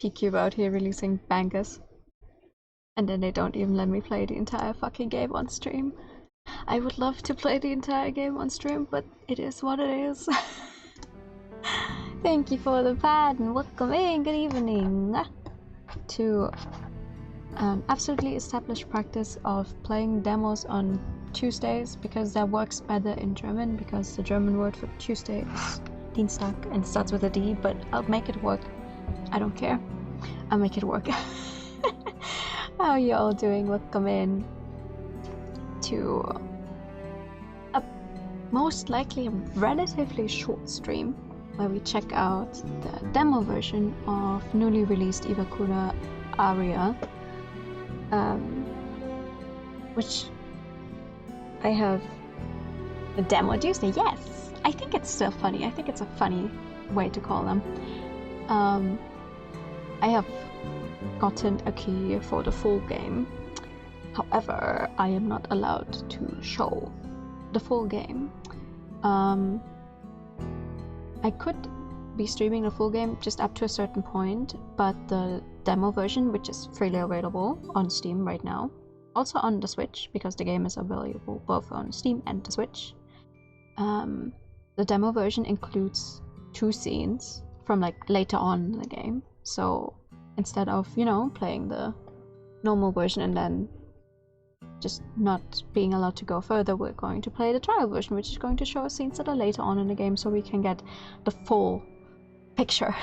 PQ out here releasing bangers. And then they don't even let me play the entire fucking game on stream. I would love to play the entire game on stream, but it is what it is. Thank you for the pad and welcome in, good evening to absolutely established practice of playing demos on Tuesdays, because that works better in German, because the German word for Tuesday is Dienstag and starts with a D, but I'll make it work. I don't care. I'll make it work. How are you all doing? Welcome in to a most likely relatively short stream where we check out the demo version of newly released Iwakura Aria, which I have a demo Duesday. Yes, I think it's still funny. I think it's a funny way to call them. I have gotten a key for the full game. However, I am not allowed to show the full game. I could be streaming the full game just up to a certain point, but the demo version, which is freely available on Steam right now, also on the Switch, because the game is available both on Steam and the Switch, the demo version includes 2 scenes from like later on in the game. So instead of, you know, playing the normal version and then just not being allowed to go further, we're going to play the trial version, which is going to show us scenes that are later on in the game, so we can get the full picture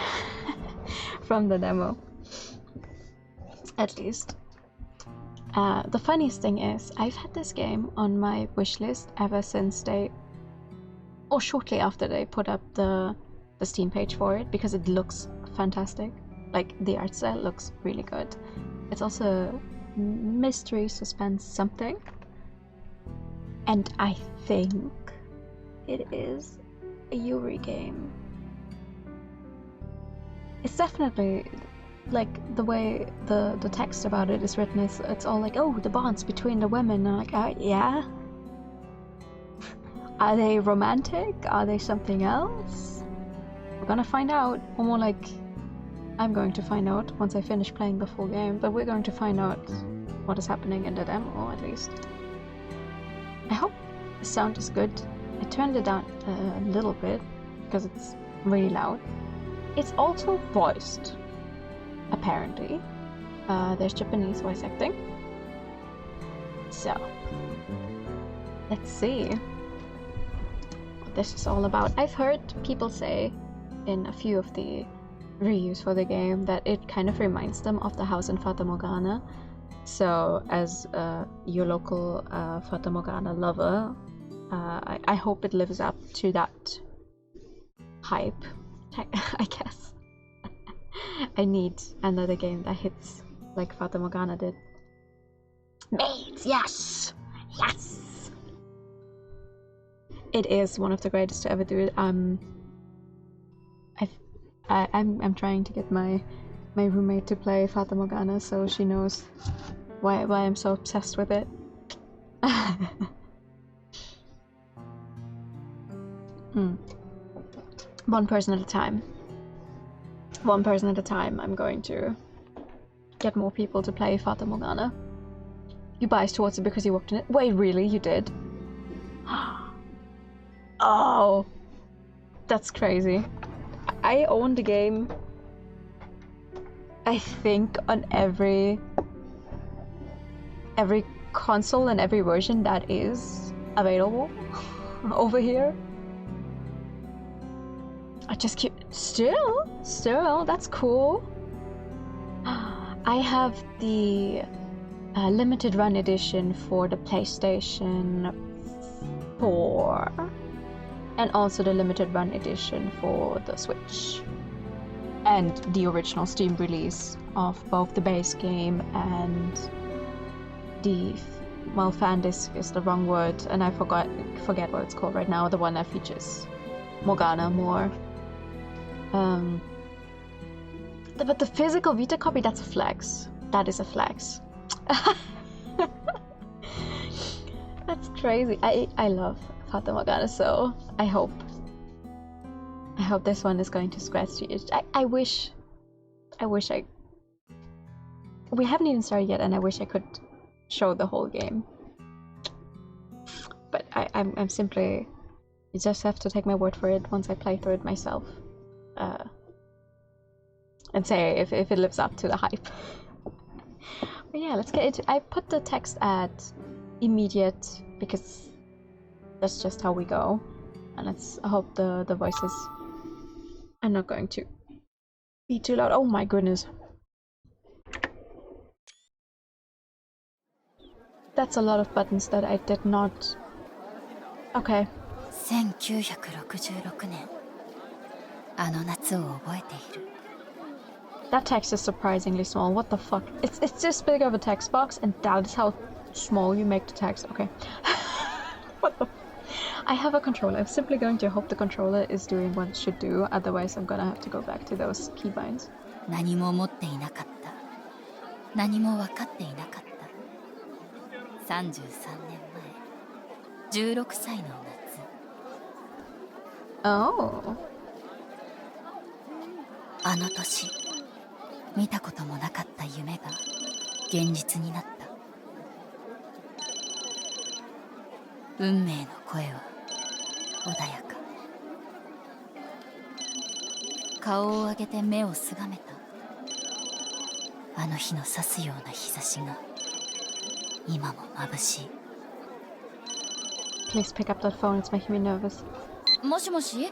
from the demo, at least. The funniest thing is, I've had this game on my wishlist ever since or shortly after they put up the Steam page for it, because it looks fantastic. Like, the art style looks really good. It's also mystery, suspense, something. And I think it is a Yuri game. It's definitely, like, the way the text about it is written, it's all like, oh, the bonds between the women. And I'm like, yeah? Are they romantic? Are they something else? We're gonna find out. Or more like, I'm going to find out once I finish playing the full game, but we're going to find out what is happening in the demo, at least. I hope the sound is good. I turned it down a little bit, because it's really loud. It's also voiced, apparently. There's Japanese voice acting. So, let's see what this is all about. I've heard people say in a few of the reviews for the game that it kind of reminds them of the house in Fata Morgana. So, as your local Fata Morgana lover, I hope it lives up to that hype, I guess. I need another game that hits like Fata Morgana did. Maids, yes! Yes! It is one of the greatest to ever do it. I'm trying to get my roommate to play Fata Morgana, so she knows why I'm so obsessed with it. One person at a time. One person at a time. I'm going to get more people to play Fata Morgana. You biased towards it because you walked in it? Wait, really? You did? Oh, that's crazy. I own the game, I think, on every console and every version that is available over here. I just keep still, that's cool. I have the limited run edition for the PlayStation 4 and also the limited run edition for the Switch, and the original Steam release of both the base game and the, well, fan disc is the wrong word, and I forget what it's called right now, the one that features Morgana more. But the physical Vita copy, that's a flex. That is a flex. That's crazy. I love Fata Morgana, so I hope this one is going to scratch the itch. I wish we haven't even started yet, and I wish I could show the whole game. But I'm simply, you just have to take my word for it once I play through it myself. And say if it lives up to the hype. But yeah, let's get into. I put the text at immediate because that's just how we go. And I hope the voices are not going to be too loud. Oh my goodness. That's a lot of buttons that I did not. Okay. 1966年あの夏を覚えている That text is surprisingly small. What the fuck? It's this big of a text box, and that is how small you make the text. Okay. What the? I have a controller. I'm simply going to hope the controller is doing what it should do. Otherwise, I'm gonna have to go back to those keybinds. 何も持っていなかった何も分かっていなかった33年前16歳の夏 Oh. あの年見たこともなかった夢が現実になった運命の声は穏やか顔を上げて目をすがめたあの日の刺すような日差しが今も眩しい Please pick up that phone. It's making me nervous. もしもし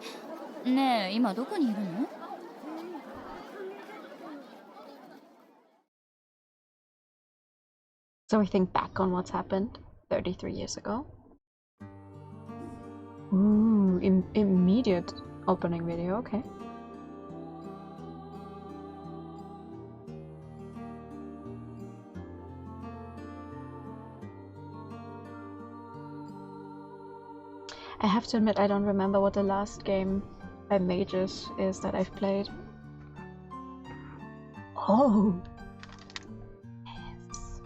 ねえ今どこにいるの So we think back on what's happened 33 years ago. Ooh, immediate opening video, okay. I have to admit, I don't remember what the last game by Mages is that I've played. Oh! Yes.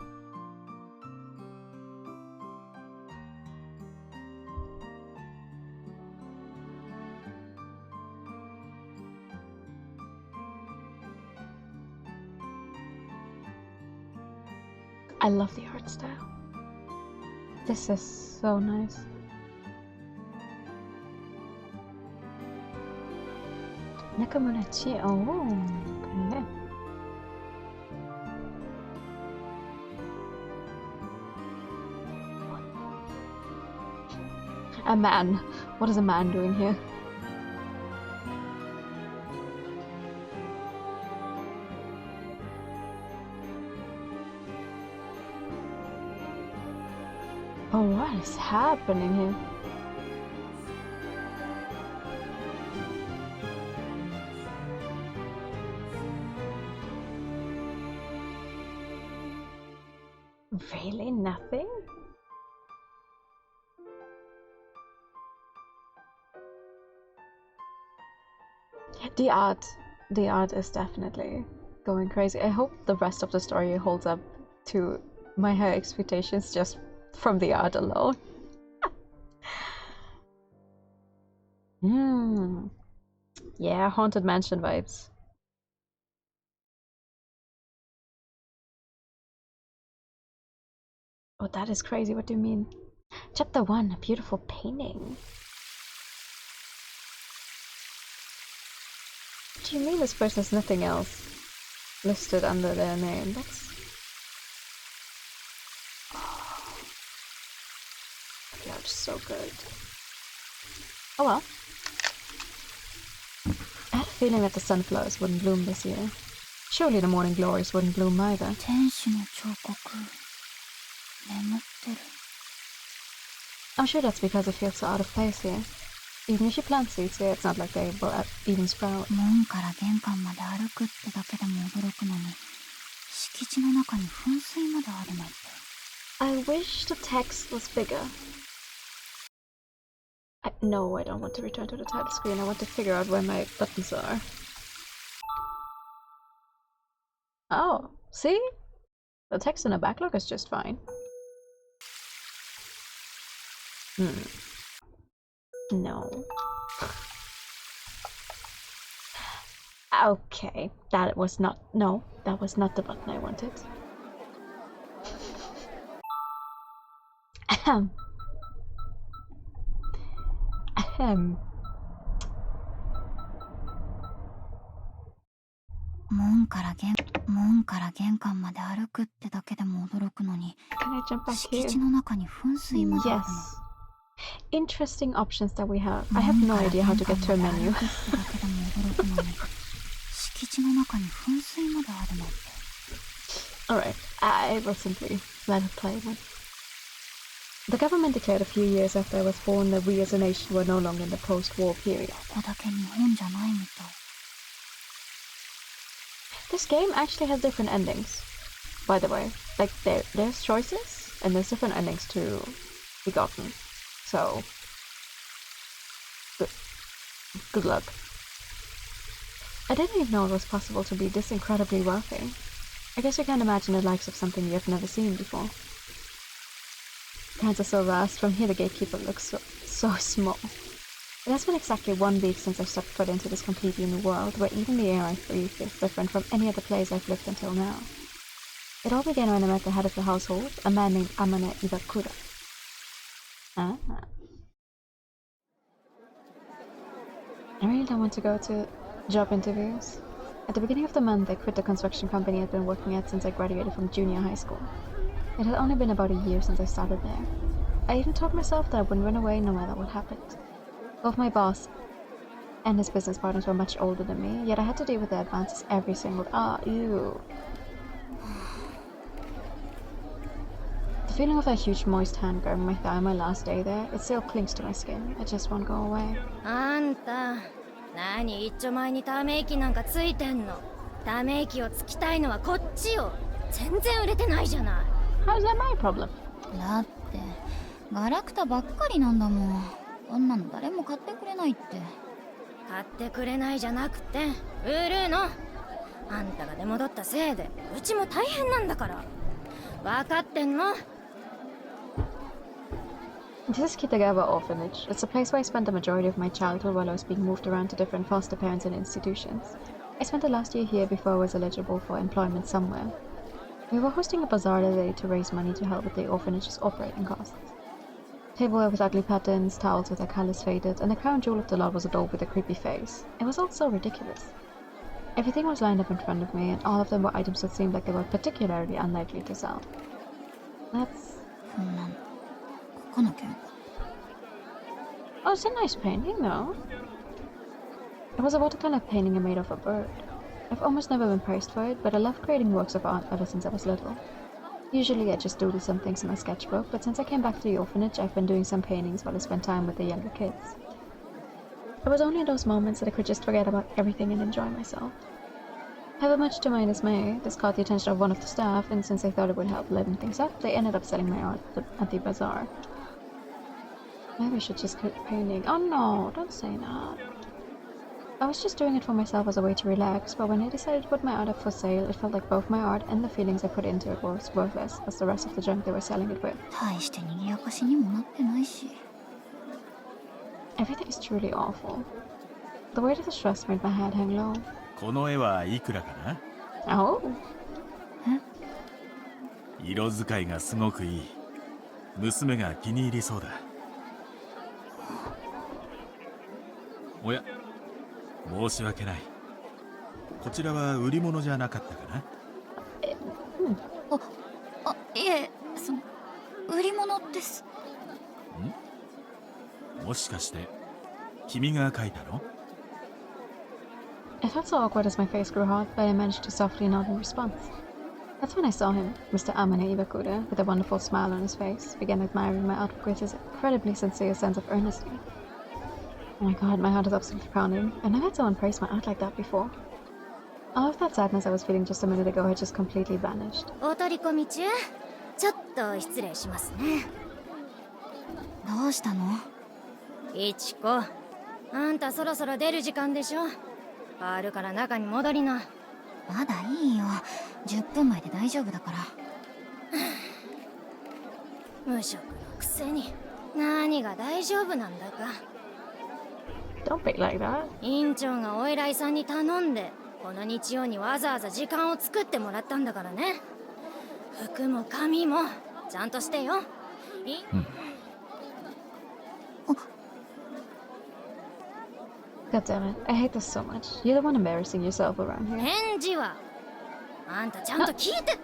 I love the art style. This is so nice. Nakamurachi. Oh, okay. A man. What is a man doing here? Oh, what is happening here? Really? Nothing? The art is definitely going crazy. I hope the rest of the story holds up to my high expectations just from the art alone. Yeah, Haunted Mansion vibes. Oh, that is crazy. What do you mean? Chapter 1, a beautiful painting. What do you mean this person has nothing else listed under their name? That's... Oh, God, so good. Oh well. I had a feeling that the sunflowers wouldn't bloom this year. Surely the morning glories wouldn't bloom either. I'm sure that's because it feels so out of place here. Even if you plant seeds here, it's not like they will even sprout. I wish the text was bigger. No, I don't want to return to the title screen. I want to figure out where my buttons are. Oh, see? The text in the backlog is just fine. No. Okay, that was not... No, that was not the button I wanted. Ahem. Ahem. Can I jump back here? Yes. Interesting options that we have. I have no idea how to get to a menu. Alright, I will simply let it play then. The government declared a few years after I was born that we as a nation were no longer in the post-war period. This game actually has different endings, by the way. Like, there's choices, and there's different endings to be gotten. So, good luck. I didn't even know it was possible to be this incredibly wealthy. I guess you can't imagine the likes of something you have never seen before. Hands are so vast. From here the gatekeeper looks so small. It has been exactly 1 week since I stepped foot into this completely new world, where even the air I breathe is different from any other place I've lived until now. It all began when I met the head of the household, a man named Iwakura. I really don't want to go to job interviews. At the beginning of the month, I quit the construction company I'd been working at since I graduated from junior high school. It had only been about a year since I started there. I even told myself that I wouldn't run away no matter what happened. Both my boss and his business partners were much older than me, yet I had to deal with their advances every single... ew. The feeling of a huge moist hand grabbing my thigh on my last day there, it still clings to my skin. It just won't go away. How's that my problem? This is Kitagawa Orphanage. It's a place where I spent the majority of my childhood while I was being moved around to different foster parents and institutions. I spent the last year here before I was eligible for employment somewhere. We were hosting a bazaar today to raise money to help with the orphanage's operating costs. Tableware with ugly patterns, towels with their colors faded, and the crown jewel of the lot was a doll with a creepy face. It was all so ridiculous. Everything was lined up in front of me, and all of them were items that seemed like they were particularly unlikely to sell. That's... Oh, it's a nice painting, though. It was a watercolor painting I made of a bird. I've almost never been praised for it, but I love creating works of art ever since I was little. Usually I just doodle some things in my sketchbook, but since I came back to the orphanage, I've been doing some paintings while I spent time with the younger kids. It was only in those moments that I could just forget about everything and enjoy myself. However, much to my dismay, this caught the attention of one of the staff, and since they thought it would help liven things up, they ended up selling my art at the bazaar. Maybe I should just quit painting. Oh no, don't say that. I was just doing it for myself as a way to relax, but when I decided to put my art up for sale, it felt like both my art and the feelings I put into it was worthless as the rest of the junk they were selling it with. Everything is truly awful. The weight of the stress made my head hang low. Oh? Huh? 色使いがすごくいい。娘が気に入りそうだ。おや、申し訳ない。こちらは売り物じゃなかったかな。いえ、売り物です。もしかして君が書いたの？ It felt so awkward as my face grew hot, but I managed to softly nod in response. That's when I saw him, Mr. Amane Iwakura, with a wonderful smile on his face, began admiring my outfit with his incredibly sincere sense of earnestness. Oh my god, my heart is absolutely pounding. I've never had someone praise my art like that before. All of that sadness I was feeling just a minute ago had just completely vanished. お取り込み中？ちょっと失礼しますね。どうしたの？いちこ、あんたそろそろ出る時間でしょ。変わるから中に戻りな。まだいいよ。10分前で大丈夫だから。無職のくせに何が大丈夫なんだか。Don't be like that. 院長がお偉いさんに頼んでこの日曜にわざわざ時間を作ってもらったんだからね。服も髪もちゃんとしてよ。God damn it, I hate this so much. You're the one embarrassing yourself around here. 返事はあんたちゃんと聞いて。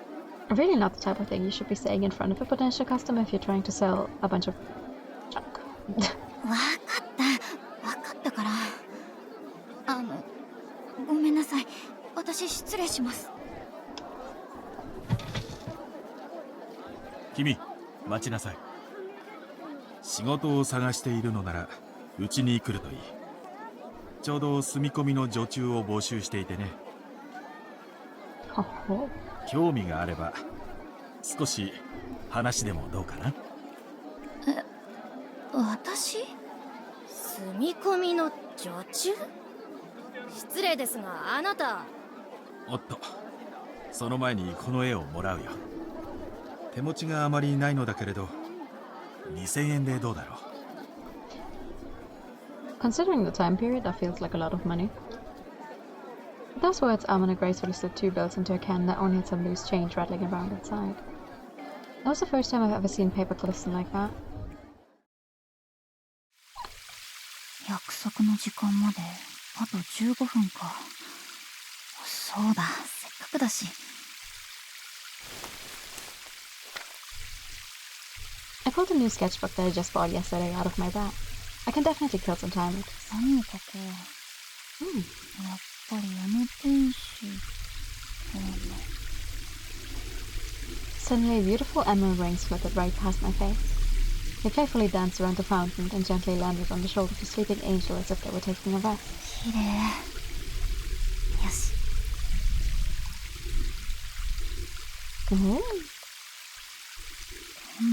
Really not the type of thing you should be saying in front of a potential customer if you're trying to sell a bunch of junk. わかったから。ごめんなさい。私失礼します。君、待ちなさい。仕事を探しているのならうちに来るといい。ちょうど住み込みの女中を募集していてね。興味があれば少し話でもどうかな。私？住み込みの女中？失礼ですがあなた。おっと、その前にこの絵をもらうよ。手持ちがあまりないのだけれど2000円でどうだろう。Considering the time period, that feels like a lot of money. With those words, Amana gracefully slipped 2 bills into a can that only had some loose change rattling around inside. That was the first time I've ever seen paper glisten like that. 約束の時間まであと15分か。そうだ、せっかくだし。I pulled a new sketchbook that I just bought yesterday out of my bag. I can definitely kill some time with this. 何を書こう。やっぱりあの天使。Suddenly, beautiful emerald rings fluttered right past my face. They playfully danced around the fountain and gently landed on the shoulder of a sleeping angel as if they were taking a rest. 綺麗。よし。こん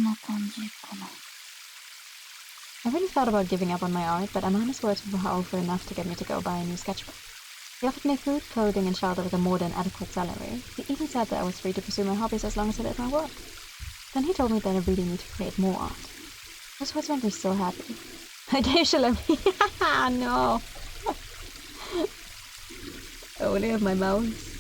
な感じかな。I really thought about giving up on my art, but Amana's words were powerful enough to get me to go buy a new sketchbook. He offered me food, clothing, and shelter with a more than adequate salary. He even said that I was free to pursue my hobbies as long as I did my work. Then he told me that I really need to create more art. Those words made me so happy. I should let me. No. I only have my mouse.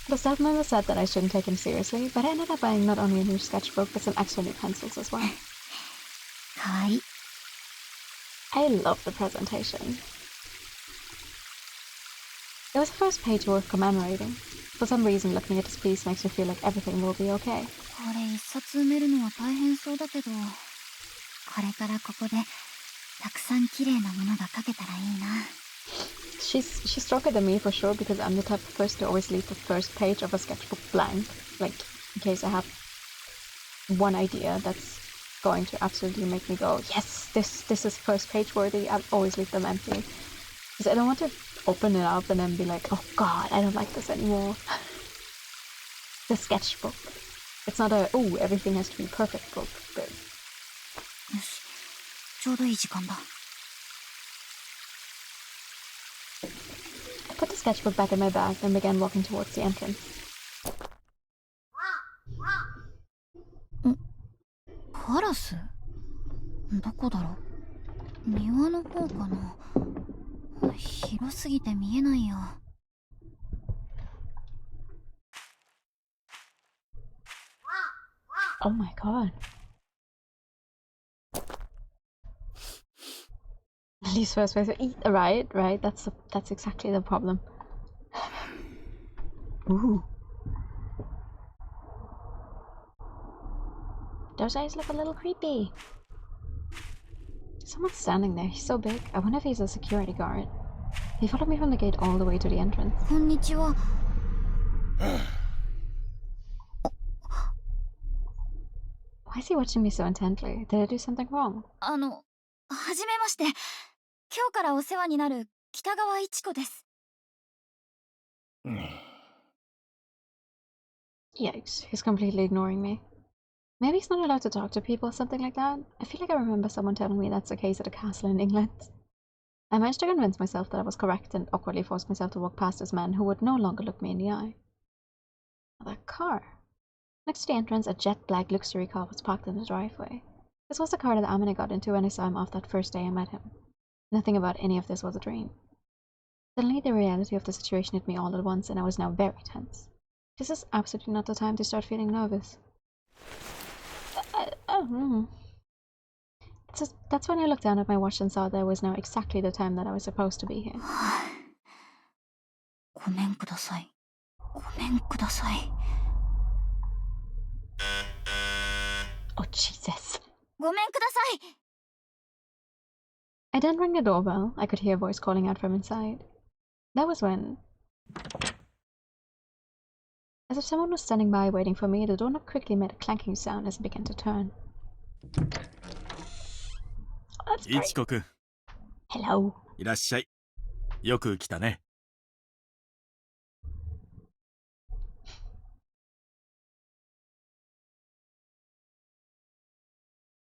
The staff member said that I shouldn't take him seriously, but I ended up buying not only a new sketchbook, but some extra new pencils as well. かわいい。I love the presentation. It was the first page worth commemorating. For some reason, looking at this piece makes me feel like everything will be okay. これ一冊埋めるのは大変そうだけど、これからここでたくさん綺麗なものが描けたらいいな。She's stronger than me for sure, because I'm the type of person to always leave the first page of a sketchbook blank, like in case I have one idea that's going to absolutely make me go, yes, this is first page worthy. I'll always leave them empty because I don't want to open it up and then be like, oh god, I don't like this anymore. The sketchbook. It's not a, oh, everything has to be perfect book, but... よし、ちょうどいい時間だ。I put the sketchbook back in my bag and began walking towards the entrance. カラス？どこだろう？庭の方かな？広すぎて見えないよ。Oh my god. least first place. Right. That's exactly the problem. Ooh. Those eyes look a little creepy. Someone's standing there. He's so big. I wonder if he's a security guard. He followed me from the gate all the way to the entrance. Konnichiwa. Why is he watching me so intently? Did I do something wrong? はじめまして。今日からお世話になる北川一子です。Yikes, he's completely ignoring me. Maybe he's not allowed to talk to people or something like that. I feel like I remember someone telling me that's the case at a castle in England. I managed to convince myself that I was correct and awkwardly forced myself to walk past this man who would no longer look me in the eye. That car. Next to the entrance, a jet black luxury car was parked in the driveway. This was the car that Amine got into when I saw him off that first day I met him. Nothing about any of this was a dream. Suddenly, the reality of the situation hit me all at once, and I was now very tense. This is absolutely not the time to start feeling nervous. That's when I looked down at my watch and saw that it was now exactly the time that I was supposed to be here. ごめんください。ごめんください。Oh, Jesus. ごめんください。I didn't ring the doorbell. I could hear a voice calling out from inside. That was when... As if someone was standing by waiting for me, the doorknob quickly made a clanking sound as it began to turn. Oh, that's great. Ichiko-kun. Hello. いらっしゃい。よく来たね。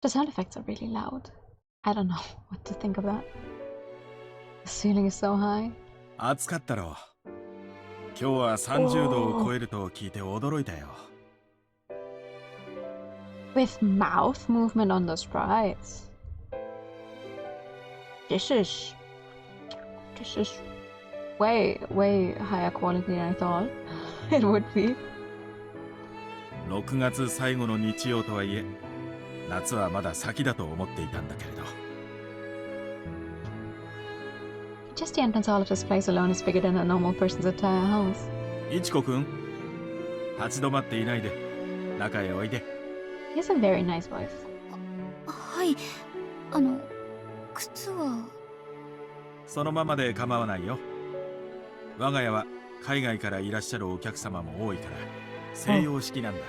The sound effects are really loud. I don't know what to think of that. The ceiling is so high. 暑かったろう。今日は30度を超えると聞いて驚いたよ。With mouth movement on the sprites. This is way higher quality than I thought it would be. 6月最後の日曜とはいえ、夏はまだ先だと思っていたんだけれど。Just the entrance hall of this place alone is bigger than a normal person's entire house. Ichiko-kun、立ち止まっていないで、中へおいで。He has a very nice voice. はい。靴は。そのままで構わないよ。我が家は海外からいらっしゃるお客様も多いから、西洋式なんだ。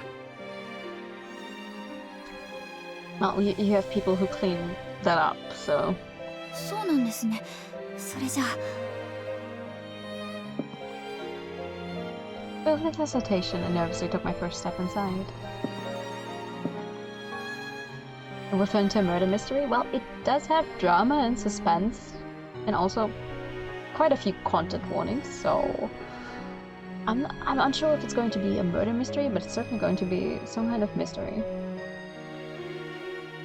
Well, you have people who clean that up, so. そうなんですね。それじゃあ。With hesitation, I nervously took my first step inside. It would fit into a murder mystery? Well, it does have drama and suspense, and also quite a few content warnings, so I'm unsure if it's going to be a murder mystery, but it's certainly going to be some kind of mystery.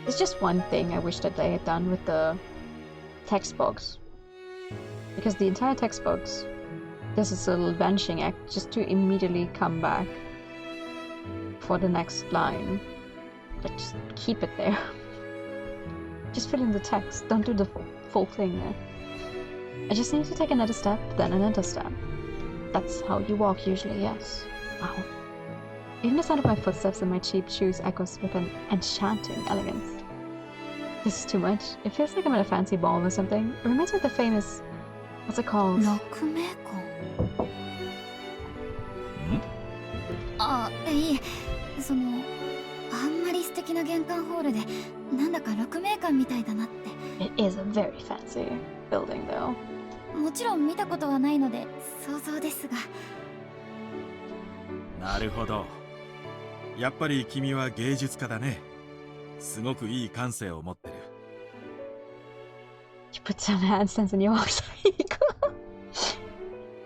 There's just one thing I wish that they had done with the text box. Because the entire text box, there's this little vanishing act just to immediately come back for the next line. But just keep it there. Just fill in the text, don't do the full thing there. I just need to take another step, then another step. That's how you walk usually, yes. Wow. Even the sound of my footsteps and my cheap shoes echoes with an enchanting elegance. This is too much. It feels like I'm at a fancy ball or something. It reminds me of the famous... What's it called? 鹿鳴館。あ、いい。あんまり素敵な玄関ホールで、なんだか鹿鳴館みたいだなって。It is a very fancy building, though. もちろん見たことはないので想像ですが。なるほど。やっぱり君は芸術家だね。すごくいい感性を持ってる。You put some handstands in your walks.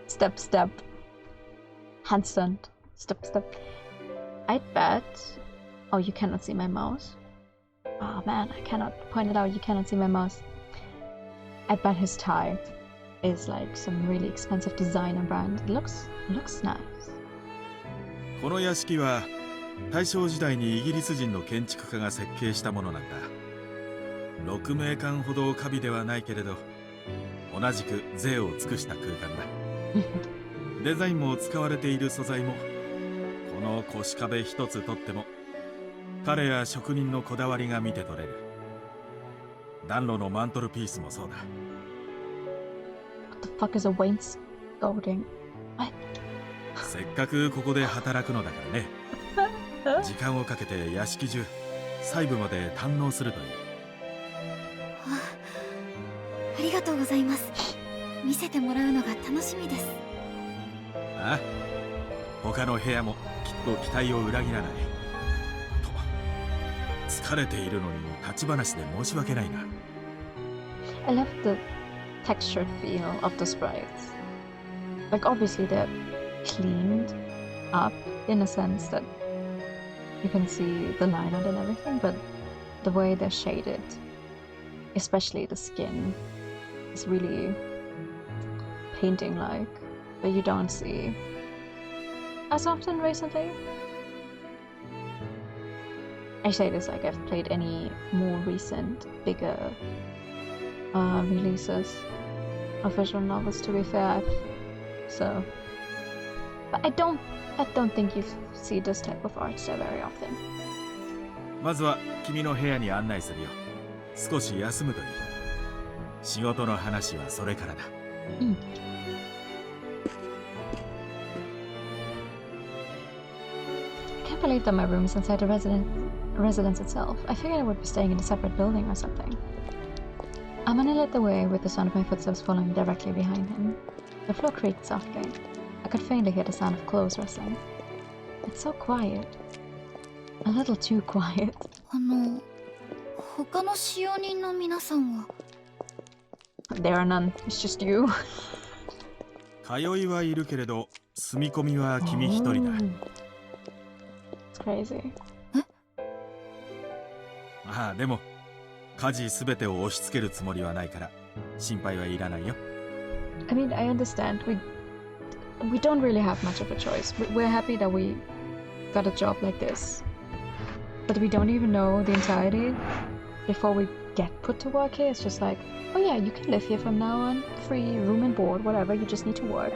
Step, step. Handstand. Step, step. I bet... Oh, you cannot see my mouse? Oh man, I cannot point it out. You cannot see my mouse. I bet his tie is like some really expensive designer brand. It looks nice. この屋敷は大正時代にイギリス人の建築家が設計したものなんだ。6名間ほど華美ではないけれど、同じく贅を尽くした空間だ。デザインも使われている素材も、この腰壁一つとっても彼や職人のこだわりが見て取れる。暖炉のマントルピースもそうだ。 What the fuck is a wainscoting? What? せっかくここで働くのだからね。時間をかけて屋敷中細部まで堪能するといい。ありがとうございます。見せてもらうのが楽しみです。ああ、他の部屋もきっと期待を裏切らない。と、疲れているのに立ち話で申し訳ないな。 I love the textured feel of the sprites. Like, obviously they're cleaned up in a sense that you can see the line art and everything, but the way they're shaded, especially the skin, is really painting-like, that you don't see as often recently. I say this like I've played any more recent, bigger releases of visual novels, to be fair. So, but I don't think you see this type of art style very often. まずは君の部屋に案内するよ。少し休むといい。仕事の話はそれからだ。I can't believe that my room is inside the residence itself. I figured I would be staying in a separate building or something. Amane led the way with the sound of my footsteps following directly behind him. The floor creaked softly. I could faintly hear the sound of clothes rustling. It's so quiet. A little too quiet. 他の使用人の皆さんは There are none. It's just you. 通いはいるけれど、住み込みは君一人だ。It's crazy. ああ、でも家事すべてを押し付けるつもりはないから心配はいらないよ。I mean, I understand. We don't really have much of a choice. We're happy that we got a job like this, but we don't even know the entirety before we get put to work here. It's just like, oh yeah, you can live here from now on, free room and board, whatever. You just need to work.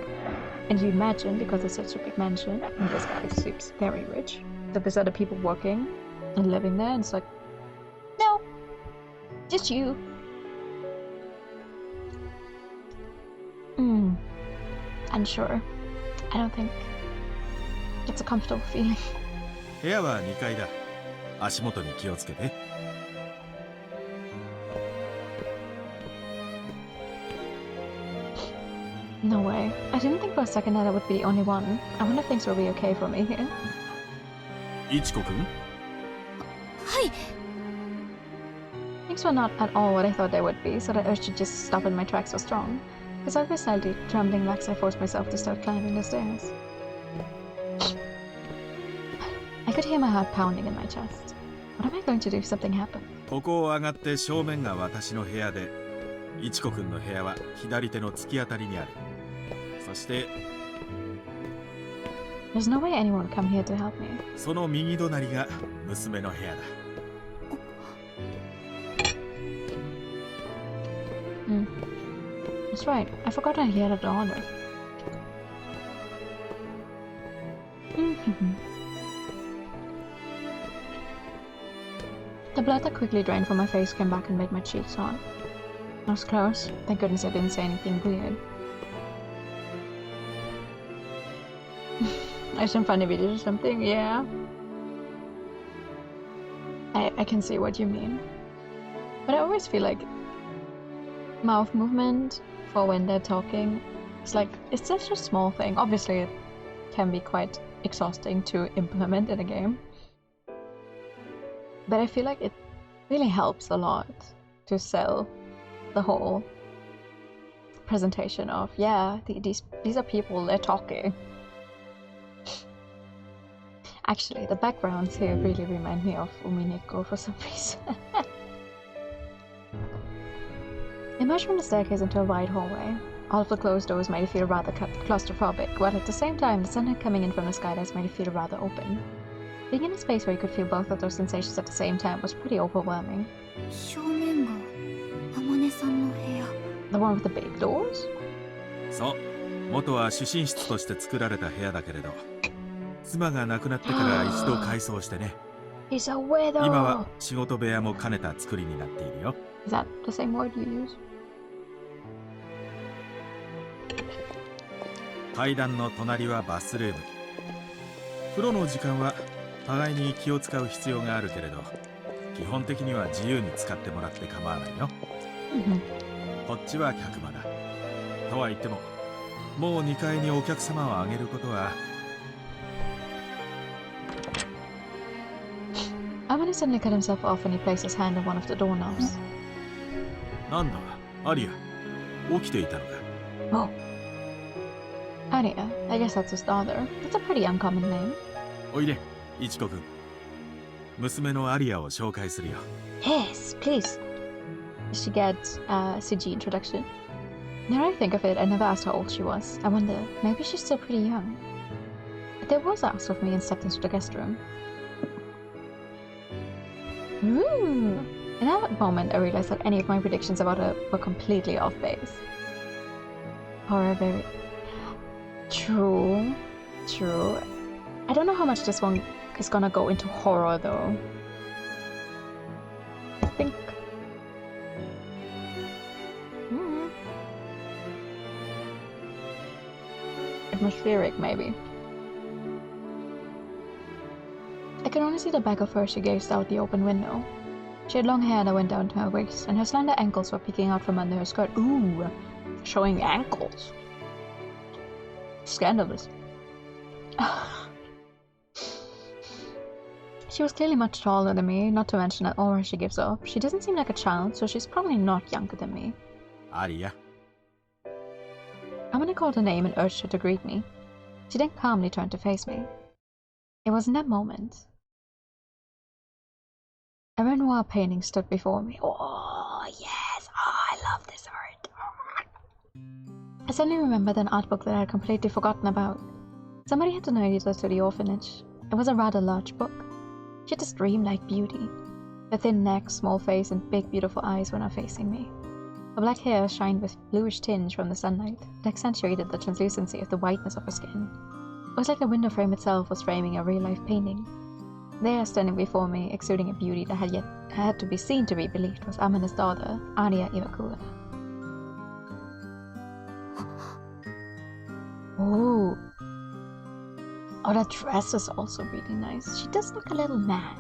And you imagine, because it's such a big mansion, and this guy seems very rich, that there's other people working and living there, and it's like, no, just you. Unsure. I don't think it's a comfortable feeling. 部屋は2階だ。足元に気をつけて。No way. I didn't think for a second that I would be the only one. I wonder if things will be okay for me here. いちこくん？はい。 Things were not at all what I thought they would be, so the urge to just stop in my tracks was strong. As I was slightly trembling back, I forced myself to start climbing the stairs. I could hear my heart pounding in my chest. What am I going to do if something happened? ここを上がって正面が私の部屋で、いちこくんの部屋は左手の突き当たりにある。そして、There's no way anyone would come here to help me. その右隣が娘の部屋だ。That's right. I forgot I had a daughter. The blood that quickly drained from my face came back and made my cheeks hot. I was close. Thank goodness I didn't say anything weird. I some funny videos or something, yeah. I can see what you mean. But I always feel like mouth movement for when they're talking, it's such a small thing. Obviously it can be quite exhausting to implement in a game, but I feel like it really helps a lot to sell the whole presentation of, yeah, these are people, they're talking. Actually, the backgrounds here really remind me of Umineko for some reason. I emerged from the staircase into a wide hallway. All of the closed doors made it feel rather claustrophobic, while at the same time the sunlight coming in from the skylights made it feel rather open. Being in a space where you could feel both of those sensations at the same time was pretty overwhelming. 正面が天音さんの部屋。 The one with the big doors? そう、元は主寝室として作られた部屋だけれど、妻が亡くなってから一度改装してね。He's a widow! 今は仕事部屋も兼ねた作りになっているよ。Is that the same word you use? 階段の隣はバスルーム。風呂の時間は互いに気を使う必要があるけれど、基本的には自由に使ってもらって構わないよ。こっちは客間だ。とは言っても、もう2階にお客様をあげることは。Amane suddenly cut himself off when he placed his hand on one of the doorknobs. なんだ、アリア、起きていたのか。Oh. Aria, I guess that's his daughter. That's a pretty uncommon name. おいで、イチコ君。娘のアリアを紹介するよ。Yes, please. She gets a CG introduction. Now that I think of it, I never asked how old she was. I wonder, maybe she's still pretty young. But there was asked of me and stepped into the guest room. Ooh! In that moment, I realized that any of my predictions about her were completely off base. Horror very... True. True. I don't know how much this one is gonna go into horror, though. I think... Atmospheric, maybe. I could only see the back of her as she gazed out the open window. She had long hair that went down to her waist, and her slender ankles were peeking out from under her skirt. Ooh, showing ankles. Scandalous. She was clearly much taller than me, not to mention that aura she gives off. She doesn't seem like a child, so she's probably not younger than me. Aria. Amane called her name and urged her to greet me. She then calmly turned to face me. It was in that moment. A Renoir painting stood before me. Oh, yes! Oh, I love this art. I suddenly remembered an art book that I had completely forgotten about. Somebody had donated it to the orphanage. It was a rather large book. She had this dreamlike beauty. Her thin neck, small face, and big, beautiful eyes were now facing me. Her black hair shined with bluish tinge from the sunlight. It accentuated the translucency of the whiteness of her skin. It was like the window frame itself was framing a real-life painting. There, standing before me, exuding a beauty that had to be seen to be believed, was Amane's daughter, Aria Iwakura. Ooh. Oh, that dress is also really nice. She does look a little mad.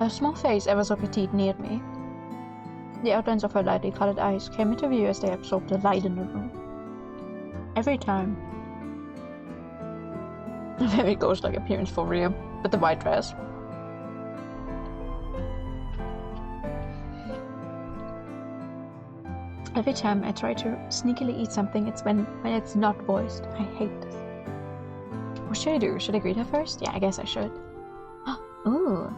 A small face ever so petite neared me. The outlines of her lightly colored eyes came into view as they absorbed the light in the room. Every time. A very ghost-like appearance for real, with the white dress. Every time I try to sneakily eat something, it's when it's not voiced. I hate this. What should I do? Should I greet her first? Yeah, I guess I should. Ooh.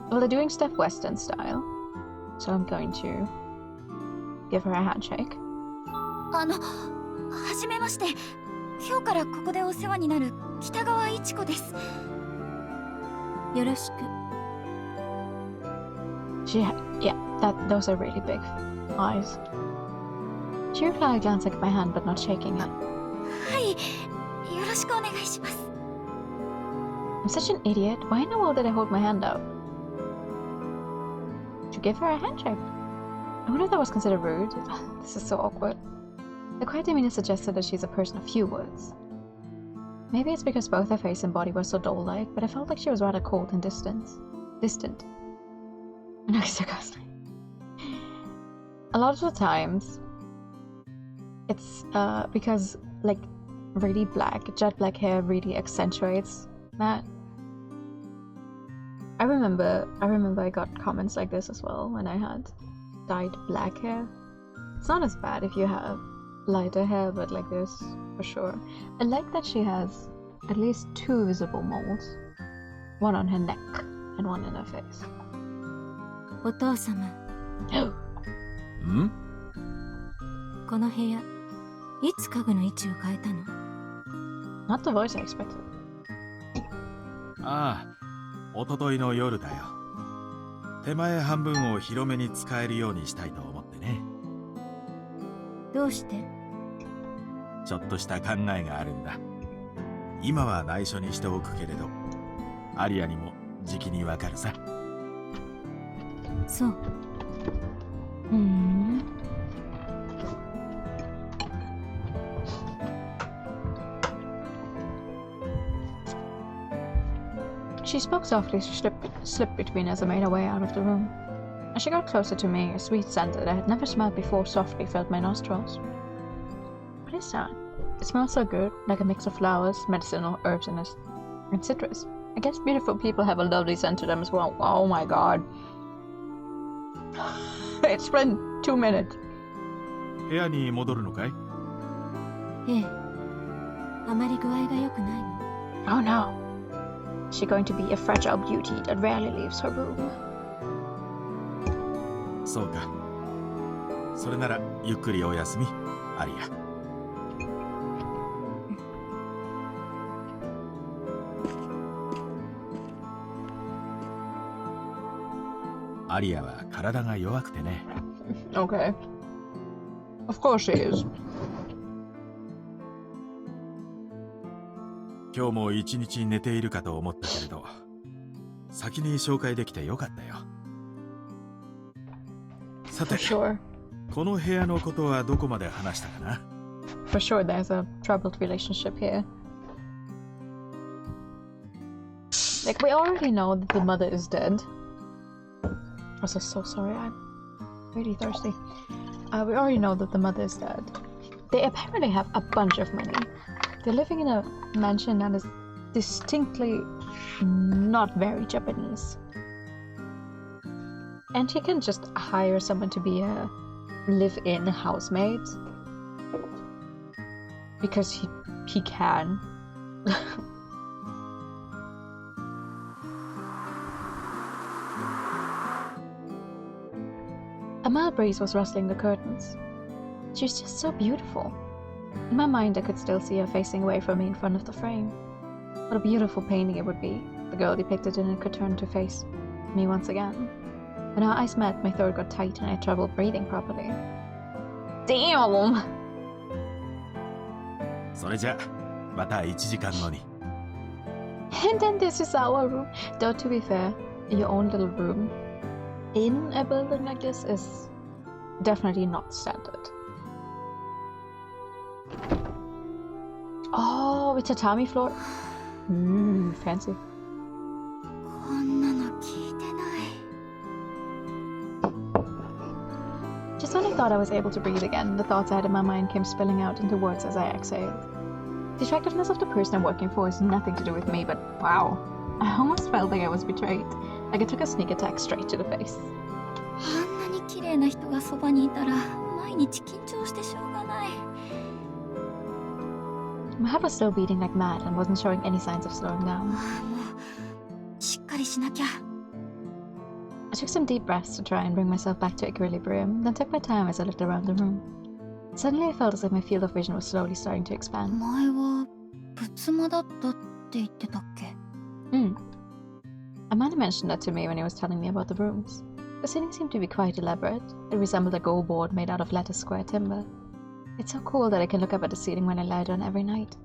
Well, they're doing stuff Western style, so I'm going to give her a handshake. はじめまして。今日からここでお世話になる北川一子です。よろしく。Those are really big eyes. She replied, glancing at my hand but not shaking it. はい、よろしくお願いします。I'm such an idiot. Why in the world did I hold my hand out? To give her a handshake. I wonder if that was considered rude. This is so awkward. The quiet demeanor suggested that she's a person of few words. Maybe it's because both her face and body were so doll-like, but I felt like she was rather cold and distant. No, sarcastic. A lot of the times, it's because like really jet black hair really accentuates that. I remember I got comments like this as well when I had dyed black hair. It's not as bad if you have lighter hair, but like this, for sure. I like that she has at least 2 visible moles. one on her neck and one in her face. お父様、ん？この部屋、いつ家具の位置を変えたの？ Not the voice I expected. ああ、一昨日の夜だよ。手前半分を広めに使えるようにしたいと思ってね。どうして？ちょっとした考えがあるんだ。今は内緒にしておくけれど、アリアにもじきにわかるさ。そう。She spoke softly, she slipped between us and made her way out of the room. As she got closer to me, a sweet scent that I had never smelled before softly filled my nostrils. What is that? It smells so good, like a mix of flowers, medicinal herbs, and citrus. I guess beautiful people have a lovely scent to them as well. Oh my god. It's been 2 minutes. 部屋に戻るのかい？ええ。あまり具合が良くないの。Oh no. Is she going to be a fragile beauty that rarely leaves her room? そうか。それならゆっくりお休み、アリア。アリアは体が弱くてね。Okay. Of course she is. 今日も一日寝ているかと思ったけれど、先に紹介できてよかったよ。さて、 For sure. この部屋のことはどこまで話したかな？ For sure there's a troubled relationship here. Like, we already know that the mother is dead. I'm so sorry, I'm really thirsty. We already know that the mother is dead. They apparently have a bunch of money. They're living in a mansion that is distinctly not very Japanese. And he can just hire someone to be a live-in housemaid. Because he can. A mild breeze was rustling the curtains. She was just so beautiful. In my mind, I could still see her facing away from me in front of the frame. What a beautiful painting it would be. The girl depicted in it could turn to face me once again. When our eyes met, my throat got tight and I had trouble breathing properly. Damn! それじゃ、また1時間後に。And then this is our room. Though to be fair, your own little room in a building like this is definitely not standard. Oh, with tatami floor. Fancy. こんなの聞いてない。 Just when I thought I was able to breathe again, the thoughts I had in my mind came spilling out into words as I exhaled. The attractiveness of the person I'm working for is nothing to do with me, but wow. I almost felt like I was betrayed. Like I took a sneak attack straight to the face. あんなに綺麗な人がそばにいたら毎日緊張してしょうがない。 My heart was still beating like mad and wasn't showing any signs of slowing down. ああ、もうしっかりしなきゃ。 I took some deep breaths to try and bring myself back to equilibrium, then took my time as I looked around the room. Suddenly I felt as if my field of vision was slowly starting to expand. 前は仏間だったって言ってたっけ？ Amanda mentioned that to me when he was telling me about the rooms. The ceiling seemed to be quite elaborate. It resembled a go board made out of lattice square timber. It's so cool that I can look up at the ceiling when I lie down every night.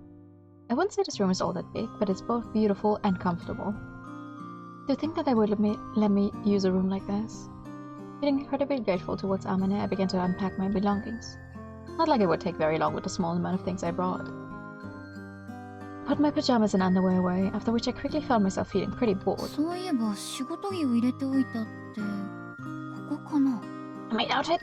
I wouldn't say this room is all that big, but it's both beautiful and comfortable. To think that they would let me use a room like this. Feeling incredibly grateful towards Amane, I began to unpack my belongings. Not like it would take very long with the small amount of things I brought. Put my pajamas and underwear away, after which I quickly found myself feeling pretty bored. そういえば仕事着を入れておいたってここかな？ I made out it!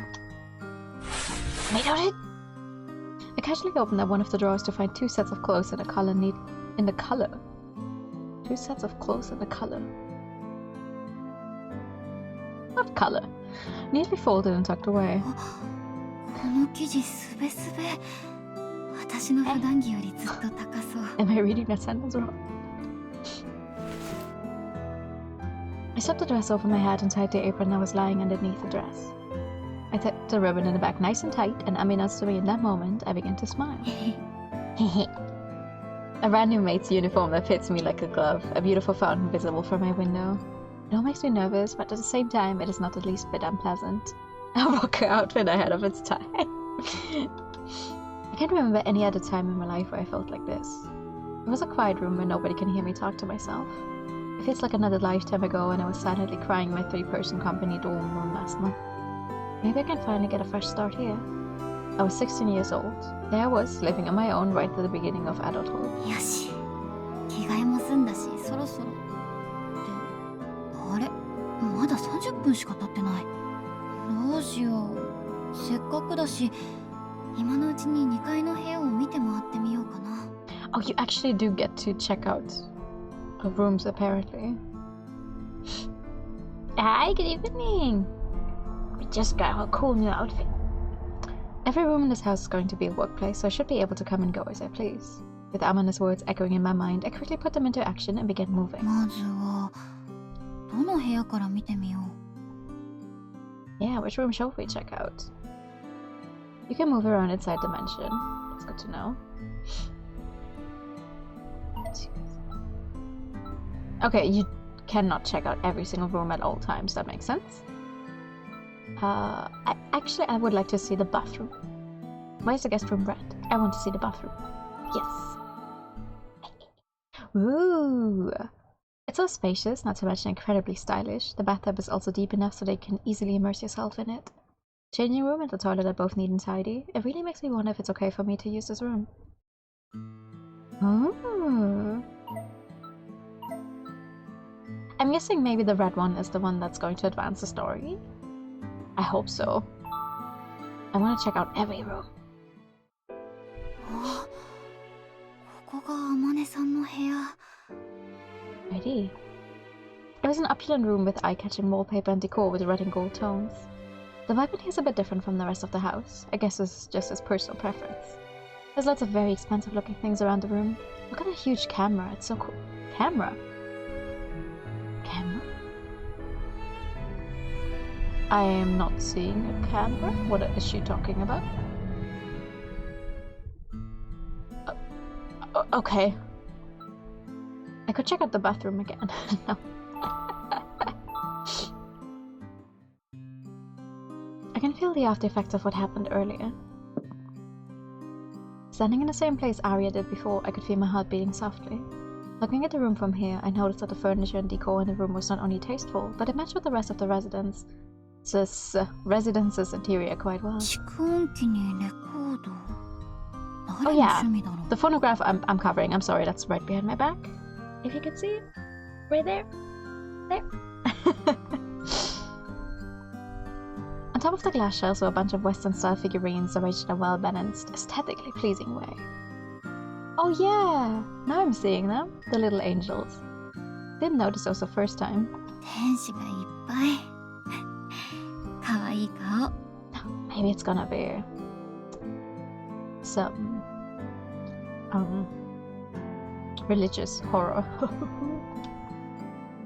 I casually opened up one of the drawers to find 2 sets of clothes in the color. 2 sets of clothes in the color. What color? Neatly folded and tucked away. この生地すべすべ。私の普段着よりずっと高そう。 Am I reading that sentence wrong? I swept the dress over my head and tied the apron that was lying underneath the dress. I tucked the ribbon in the back nice and tight, and unbeknownst to me in that moment, I began to smile. A brand new mate's uniform that fits me like a glove, a beautiful fountain visible from my window. It all makes me nervous, but at the same time, it is not the least bit unpleasant. A rocker outfit ahead of its time. I can't remember any other time in my life where I felt like this. It was a quiet room where nobody can hear me talk to myself. It feels like another lifetime ago when I was silently crying in my 3-person company dorm room last month. Maybe I can finally get a fresh start here. I was 16 years old. There I was, living on my own right at the beginning of adulthood. よし、着替えも済んだし、そろそろ。あれ、まだ30分しか経ってない。どうしよう。せっかくだし、今のうちに2階の部屋を見て回ってみようかな。Oh, you actually do get to check out rooms apparently. Hi, good evening. We just got a cool new outfit. Every room in this house is going to be a workplace, so I should be able to come and go as I please. With ominous words echoing in my mind, I quickly put them into action and began moving. まずはどの部屋から見てみよう。 Yeah, which room shall we check out? You can move around inside the mansion. That's good to know. Okay, you cannot check out every single room at all times. That makes sense. Actually, I would like to see the bathroom. Why is the guest room red? I want to see the bathroom. Yes. Ooh. It's so spacious, not to mention incredibly stylish. The bathtub is also deep enough so that you can easily immerse yourself in it. Changing room and the toilet are both neat and tidy. It really makes me wonder if it's okay for me to use this room. Oh. I'm guessing maybe the red one is the one that's going to advance the story. I hope so. I want to check out every room. あ、ここが天音さんの部屋。Ready? It was an opulent room with eye-catching wallpaper and decor with red and gold tones. The vibe in here is a bit different from the rest of the house. I guess it's just his personal preference. There's lots of very expensive looking things around the room. Look at that huge camera, it's so cool. Camera? Camera? I am not seeing a camera. What is she talking about? Okay. I could check out the bathroom again. No. I can feel the after effects of what happened earlier. Standing in the same place Aria did before, I could feel my heart beating softly. Looking at the room from here, I noticed that the furniture and decor in the room was not only tasteful, but it matched with the rest of the residence's interior quite well. Oh yeah, the phonograph I'm covering. I'm sorry, that's right behind my back. If you can see it, right there, there. On top of the glass shelves were a bunch of Western-style figurines arranged in a well-balanced, aesthetically pleasing way. Oh yeah, now I'm seeing them, the little angels. Didn't notice those the first time. Maybe it's gonna be some religious horror.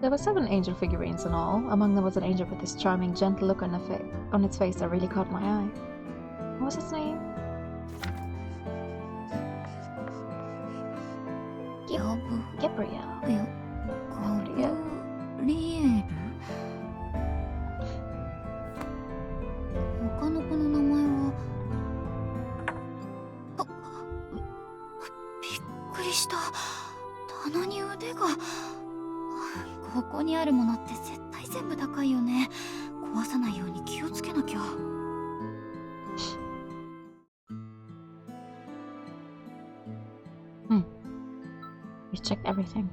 There were 7 angel figurines in all. Among them was an angel with this charming, gentle look on its face that really caught my eye. What was its name? Gabriel. Gabriel. 他の子の名前はびっくりした。棚に腕が。ここにあるものって絶対全部高いよね。壊さないように気をつけなきゃ。We checked everything.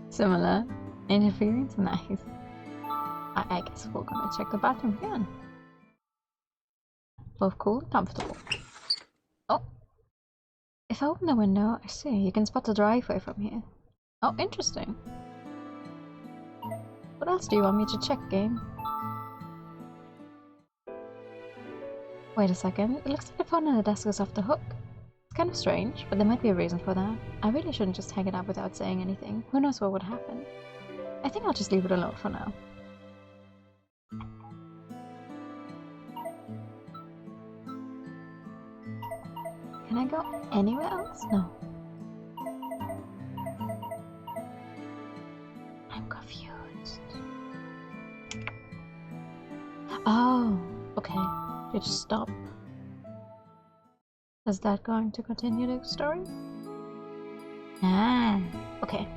Similar. Interference? Nice. I guess we're gonna check the bathroom again. Both cool and comfortable. Oh! If I open the window, I see, you can spot the driveway from here. Oh, interesting. What else do you want me to check, game? Wait a second, it looks like the phone on the desk is off the hook. It's kind of strange, but there might be a reason for that. I really shouldn't just hang it up without saying anything. Who knows what would happen? I think I'll just leave it alone for now. Can I go anywhere else? No. I'm confused. Oh, okay. You just stop. Is that going to continue the story? Ah, okay.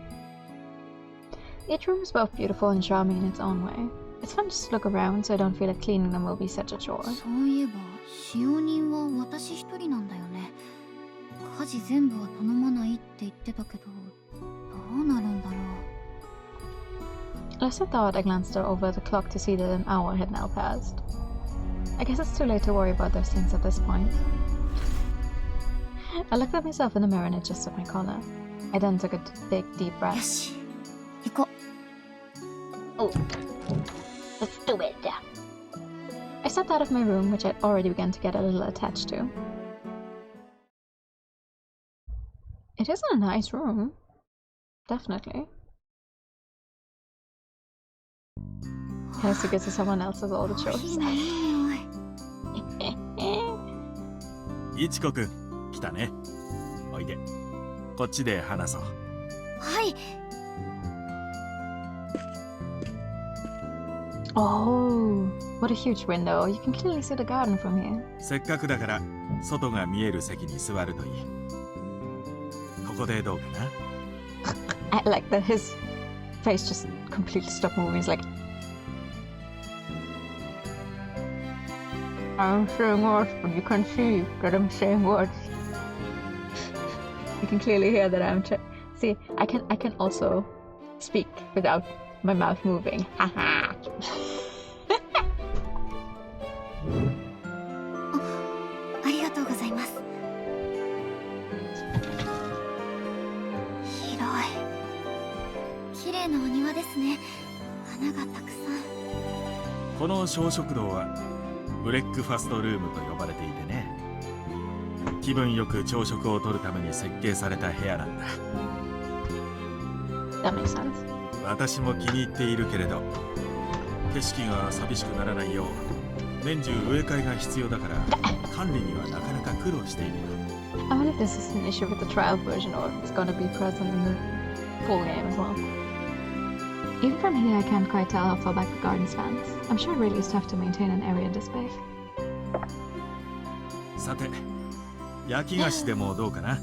Each room is both beautiful and charming in its own way. It's fun to just look around, so I don't feel like cleaning them will be such a chore. そういえば、使用人は私一人なんだよね。家事全部は頼まないって言ってたけど、どうなるんだろう。 Last I thought, I glanced over the clock to see that an hour had now passed. I guess it's too late to worry about those things at this point. I looked at myself in the mirror and adjusted my collar. I then took a big, deep よ breath. し、行こう。 Oh, let's do it. I stepped out of my room, which I'd already begun to get a little attached to. It is a nice room. Definitely. Can I stick it to someone else as all the コーヒ chores? ーのいい匂い。いちこくん、来たね。おいで。こっちで話そう。はい。 Oh, what a huge window. You can clearly see the garden from here. せっかくだから外が見える席に座るといい。ここでどうかな？ I like that his face just completely stopped moving. He's like, I'm saying words, but you can see that I'm saying words. You can clearly hear that I'm see, I can also speak without my mouth moving. Haha. ありがとうございます。広い。綺麗なお庭ですね。花がたくさん。この小食堂はブレックファストルームと呼ばれていてね。気分よく朝食をとるために設計された部屋なんだ。 That makes sense. 私も気に入っているけれど、景色が寂しくならないよう年中植え替えが必要だから管理にはなかなか苦労しているよ。 I wonder if this is an issue with the trial version or if it's gonna be present in the full game as well. Even from here, I can't quite tell how far back the garden spans. I'm sure it really is tough to maintain an area this big. さて、焼き菓子でもどうかな。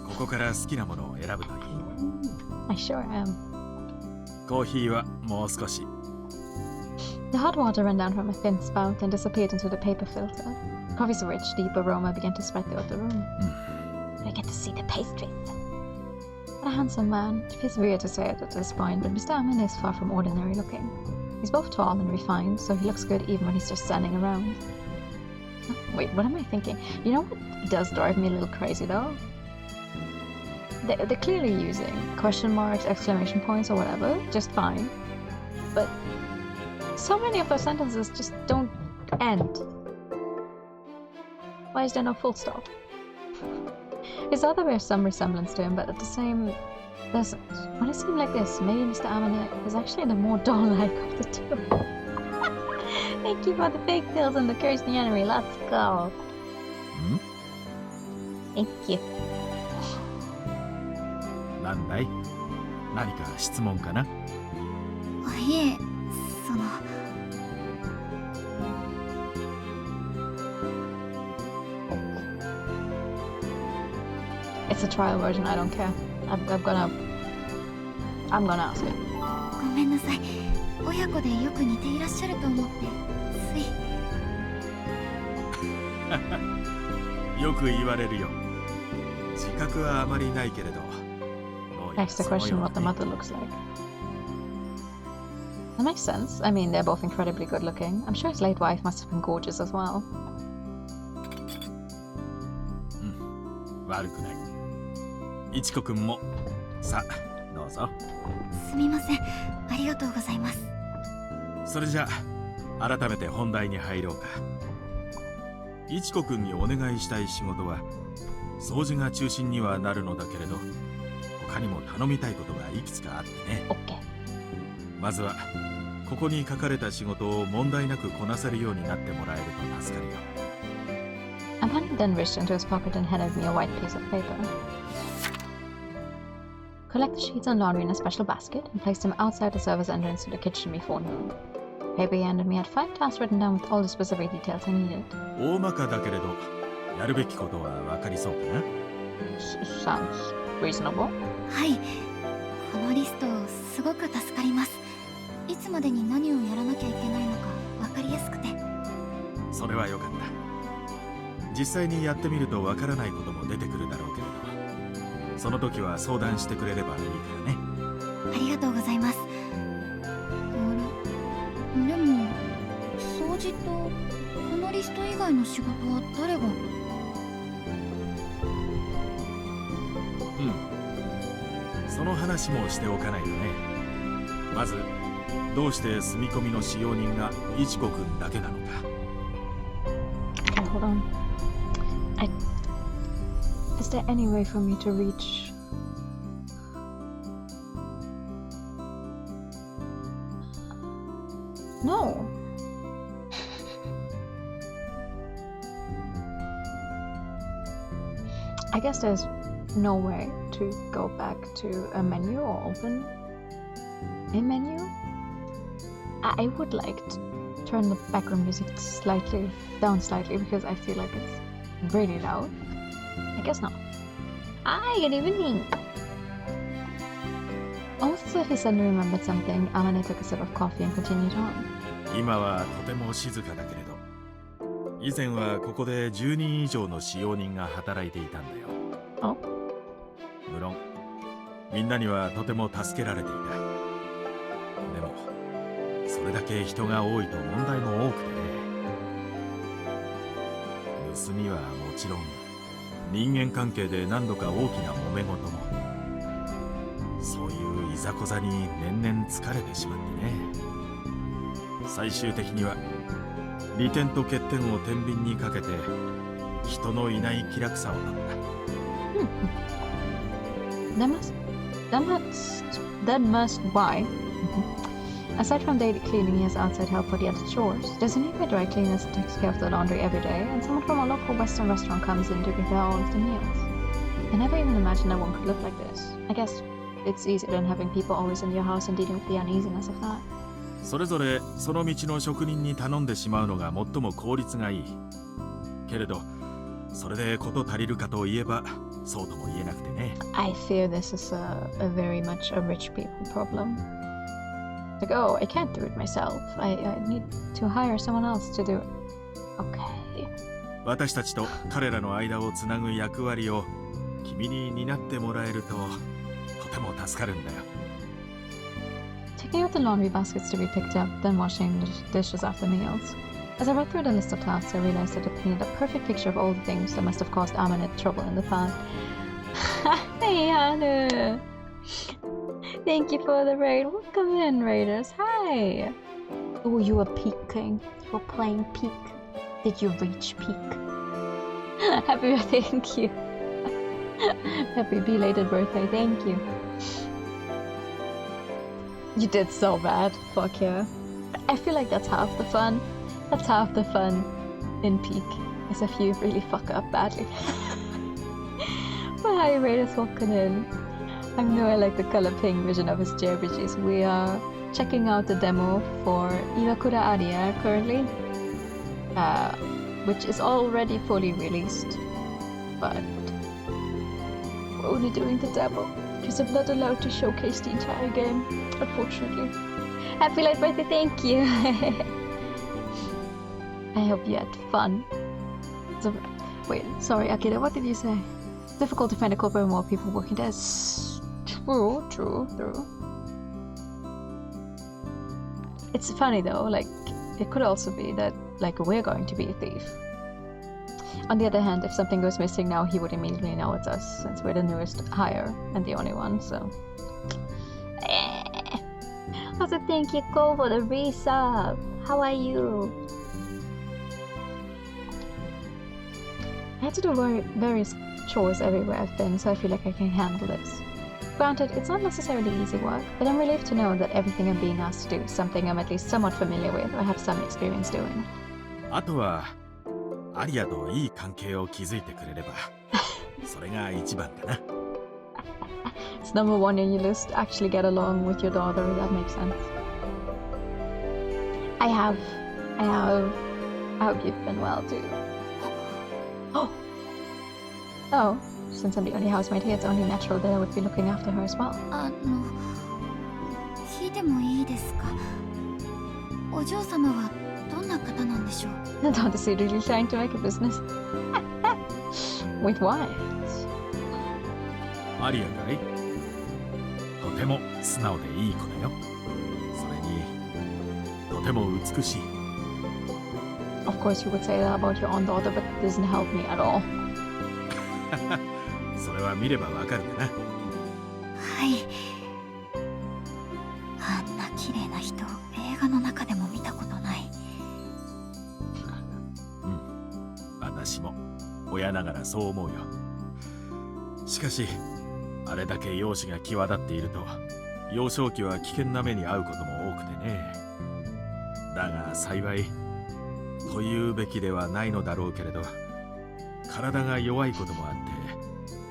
ここから好きなものを選ぶといい。 I sure am. コーヒーはもう少し。 The hot water ran down from a thin spout and disappeared into the paper filter. Coffee's rich, deep aroma began to spread throughout the room. I get to see the pastries. What a handsome man. It feels weird to say it at this point, but Mr. Aman is far from ordinary looking. He's both tall and refined, so he looks good even when he's just standing around. Wait, what am I thinking? You know what does drive me a little crazy though? They're clearly using question marks, exclamation points, or whatever, just fine. But so many of those sentences just don't end. Why is there no full stop? His other bears some resemblance to him, but at the same doesn't. When it seemed like this, maybe Mr. Amane is actually the more doll-like of the two. Thank you for the fake pills and the Christianity. Let's go. Thank you. なんだい？何か質問かな？あ、いえ、その。 It's a trial version, I don't care. I'm gonna ask it. ごめんなさい。親子でよく似ていらっしゃると思って、つい。よく言われるよ。自覚はあまりないけれど。 Next the question what the mother looks like. That makes sense. I mean, they're both incredibly good looking. I'm sure his late wife must have been gorgeous as well. 悪くない。いちこくんも。さあ、どうぞ。すみません。ありがとうございます。それじゃあ、改めて本題に入ろうか。いちこくんにお願いしたい仕事は、掃除が中心にはなるのだけれど、他にも頼みたいことがいくつかあってね。OK。まずはここに書かれた仕事を問題なくこなせるようになってもらえると助かるよ。Amani then reached into his pocket and handed me a white piece of paper. Collect the sheets and laundry in a special basket and place them outside the service entrance to the kitchen before noon. Paper he handed me had 5 tasks written down with all the specific details I needed. 大まかだけれど、やるべきことは分かりそうかな。Sounds reasonable. はい、このリストすごく助かります。いつまでに何をやらなきゃいけないのか分かりやすくて。それはよかった。実際にやってみると分からないことも出てくるだろうけれど、その時は相談してくれればいいからね。ありがとうございます。でも掃除とこのリスト以外の仕事は誰が？その話もしておかないとね。まずどうして住み込みの使用人がイチコくんだけなのか。Hold on. Is there any way for me to reach? No. I guess there's no way to go back to a menu or open a menu. I would like to turn the background music down slightly because I feel like it's really loud. I guess not. Hi, good evening. Almost as if he suddenly remembered something, Amane took a sip of coffee and continued on. 今はとても静かだけれど、以前はここで10人以上の使用人が働いていたんだよ。Oh? 無論、みんなにはとても助けられていた。でも、それだけ人が多いと問題も多くてね。盗みはもちろん、人間関係で何度か大きな揉め事も。そういういざこざに年々疲れてしまってね。最終的には利点と欠点を天秤にかけて人のいない気楽さを取った。That must why. Aside from daily cleaning, he has outside help for the other chores. There's a nearby dry cleaner that takes care of the laundry every day, and someone from a local Western restaurant comes in to prepare all of the meals. I never even imagined that one could live like this. I guess it's easier than having people always in your house and dealing with the uneasiness of that. それぞれその道の職人に頼んでしまうのが最も効率がいい。けれど、それで事足りるかといえば、そうとも言えなくてね。I fear this is a very much a rich people problem. Like, oh, I can't do it myself. I need to hire someone else to do it. Okay. 私たちと彼らの間をつなぐ役割を君に担ってもらえるととても助かるんだよ。Taking out the laundry baskets to be picked up, then washing the dishes after meals. As I read through the list of tasks, I realized that it painted a perfect picture of all the things that must have caused Amane trouble in the past. Hey, Hanu! Thank you for the raid. Welcome in, raiders. Hi! Oh, you were peaking. You were playing peak. Did you reach peak? Happy birthday, thank you. Happy belated birthday, thank you. You did so bad. Fuck yeah. I feel like that's half the fun. That's half the fun in peak. Is if you really fuck up badly. But hi, raiders, welcome in. I know I like the color pink vision of his JRPGs. We are checking out the demo for Iwakura Aria currently, which is already fully released, but we're only doing the demo because I'm not allowed to showcase the entire game, unfortunately. Happy late birthday, thank you! I hope you had fun. So, wait, sorry Akira, what did you say? It's difficult to find a corporate with more people working there. True. It's funny though, like, it could also be that, like, we're going to be a thief. On the other hand, if something goes missing now, he would immediately know it's us, since we're the newest hire and the only one, so... Also, thank you, Cole, for the resub! How are you? I had to do various chores everywhere I've been, so I feel like I can handle this. Granted, it's not necessarily easy work, but I'm relieved to know that everything I'm being asked to do is something I'm at least somewhat familiar with or have some experience doing. あとはアリアといい関係を築いてくれればそれが一番かな。It's number one in your list. Actually get along with your daughter. That makes sense. I have. I hope you've been well too. Oh, since I'm the only housemate here, it's only natural that I would be looking after her as well. 聞いてもいいですか？お嬢様はどんな方なんでしょう？ And honestly, really trying to make a business. With what? アリアかい？とても素直でいい子だよ。それにとても美しい。 Of course you would say that about your own daughter, but it doesn't help me at all. それは見ればわかるかな。はい。あんな綺麗な人、映画の中でも見たことない。うん、私も親ながらそう思うよ。しかしあれだけ容姿が際立っていると幼少期は危険な目に遭うことも多くてね。だが幸いというべきではないのだろうけれど、体が弱いこともあって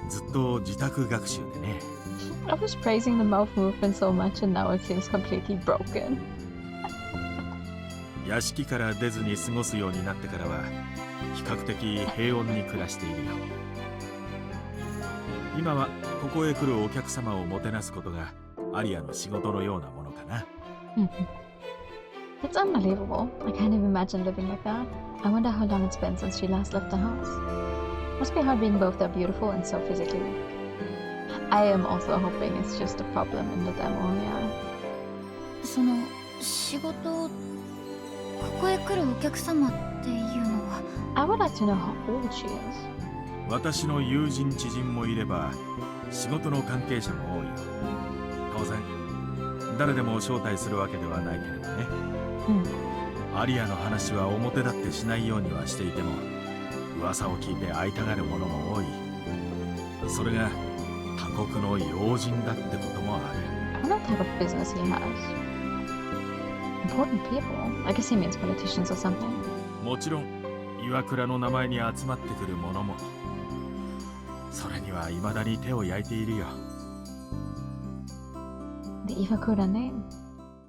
ずっと自宅学習でね。I was praising the mouth movement so much and now it seems completely broken. 屋敷から出ずに過ごすようになってからは比較的平穏に暮らしているよ。今はここへ来るお客様をもてなすことがアリアの仕事のようなものかな。It's unbelievable. I can't even imagine living like that. I wonder how long it's been since she last left the house. Must be hard being both that beautiful and so physically weak. I am also hoping it's just a problem in the demo, yeah. その仕事、ここへ来るお客様っていうのは？ I would like to know how old she is. 私の友人知人もいれば仕事の関係者も多いよ。当然誰でも招待するわけではないけれどね。アリアの話は表立ってしないようにはしていても噂を聞いて会いたがる者も多い。それが他国の要人だってこともある。 What type of business he has? Important people? I guess he means politicians or something. もちろん岩倉の名前に集まってくる者もそれには未だに手を焼いているよ。 The Iwakura name.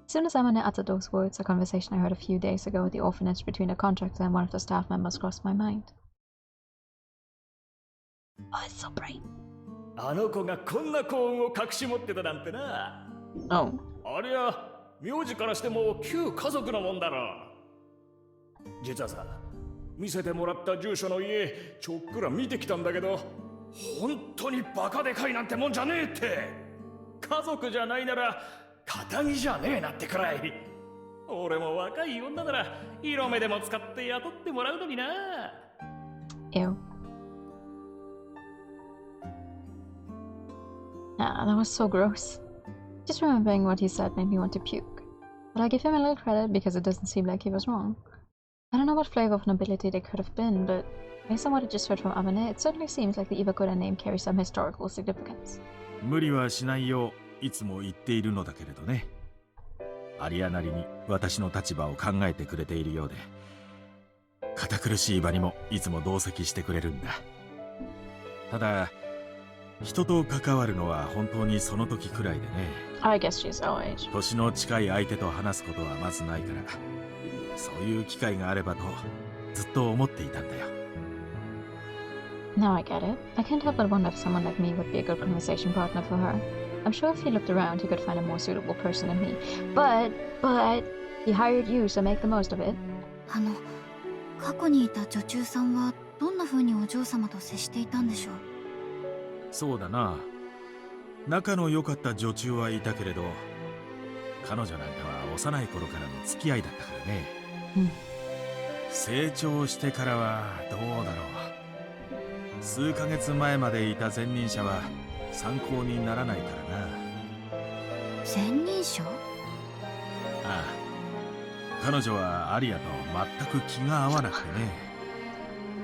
As soon as Amane uttered those words, a conversation I heard a few days ago at the orphanage between a contractor and one of the staff members crossed my mind. Oh, it's so bright. あの子がこんな幸運を隠し持ってたなんてな。Oh. ありゃ、名字からしても旧家族のもんだろ。実はさ、見せてもらった住所の家、ちょっくら見てきたんだけど、本当にバカでかいなんてもんじゃねえって。家族じゃないなら、堅気じゃねえなってくらい。俺も若い女なら、色目でも使って雇ってもらうのにな。Ew. Ah, that was so gross. Just remembering what he said made me want to puke. But I give him a little credit because it doesn't seem like he was wrong. I don't know what flavor of nobility they could have been, but based on what I just heard from Amane, it certainly seems like the Iwakura name carries some historical significance. 無理はしないよういつも言っているのだけれどね。アリアなりに私の立場を考えてくれているようで、堅苦しい場にもいつも同席してくれるんだ。ただ人と関わるのは本当にその時くらいでね。I guess she's our age. 年の近い相手と話すことはまずないから、そういう機会があればとずっと思っていたんだよ。Now I get it. I can't help but wonder if someone like me would be a good conversation partner for her. I'm sure if he looked around, he could find a more suitable person than me. But, he hired you, so make the most of it. 過去にいた女中さんはどんな風にお嬢様と接していたんでしょう？そうだな。仲の良かった女中はいたけれど、彼女なんかは幼い頃からの付き合いだったからね。成長してからはどうだろう。数ヶ月前までいた前任者は参考にならないからな。前任者？ああ、彼女はアリアと全く気が合わなくてね。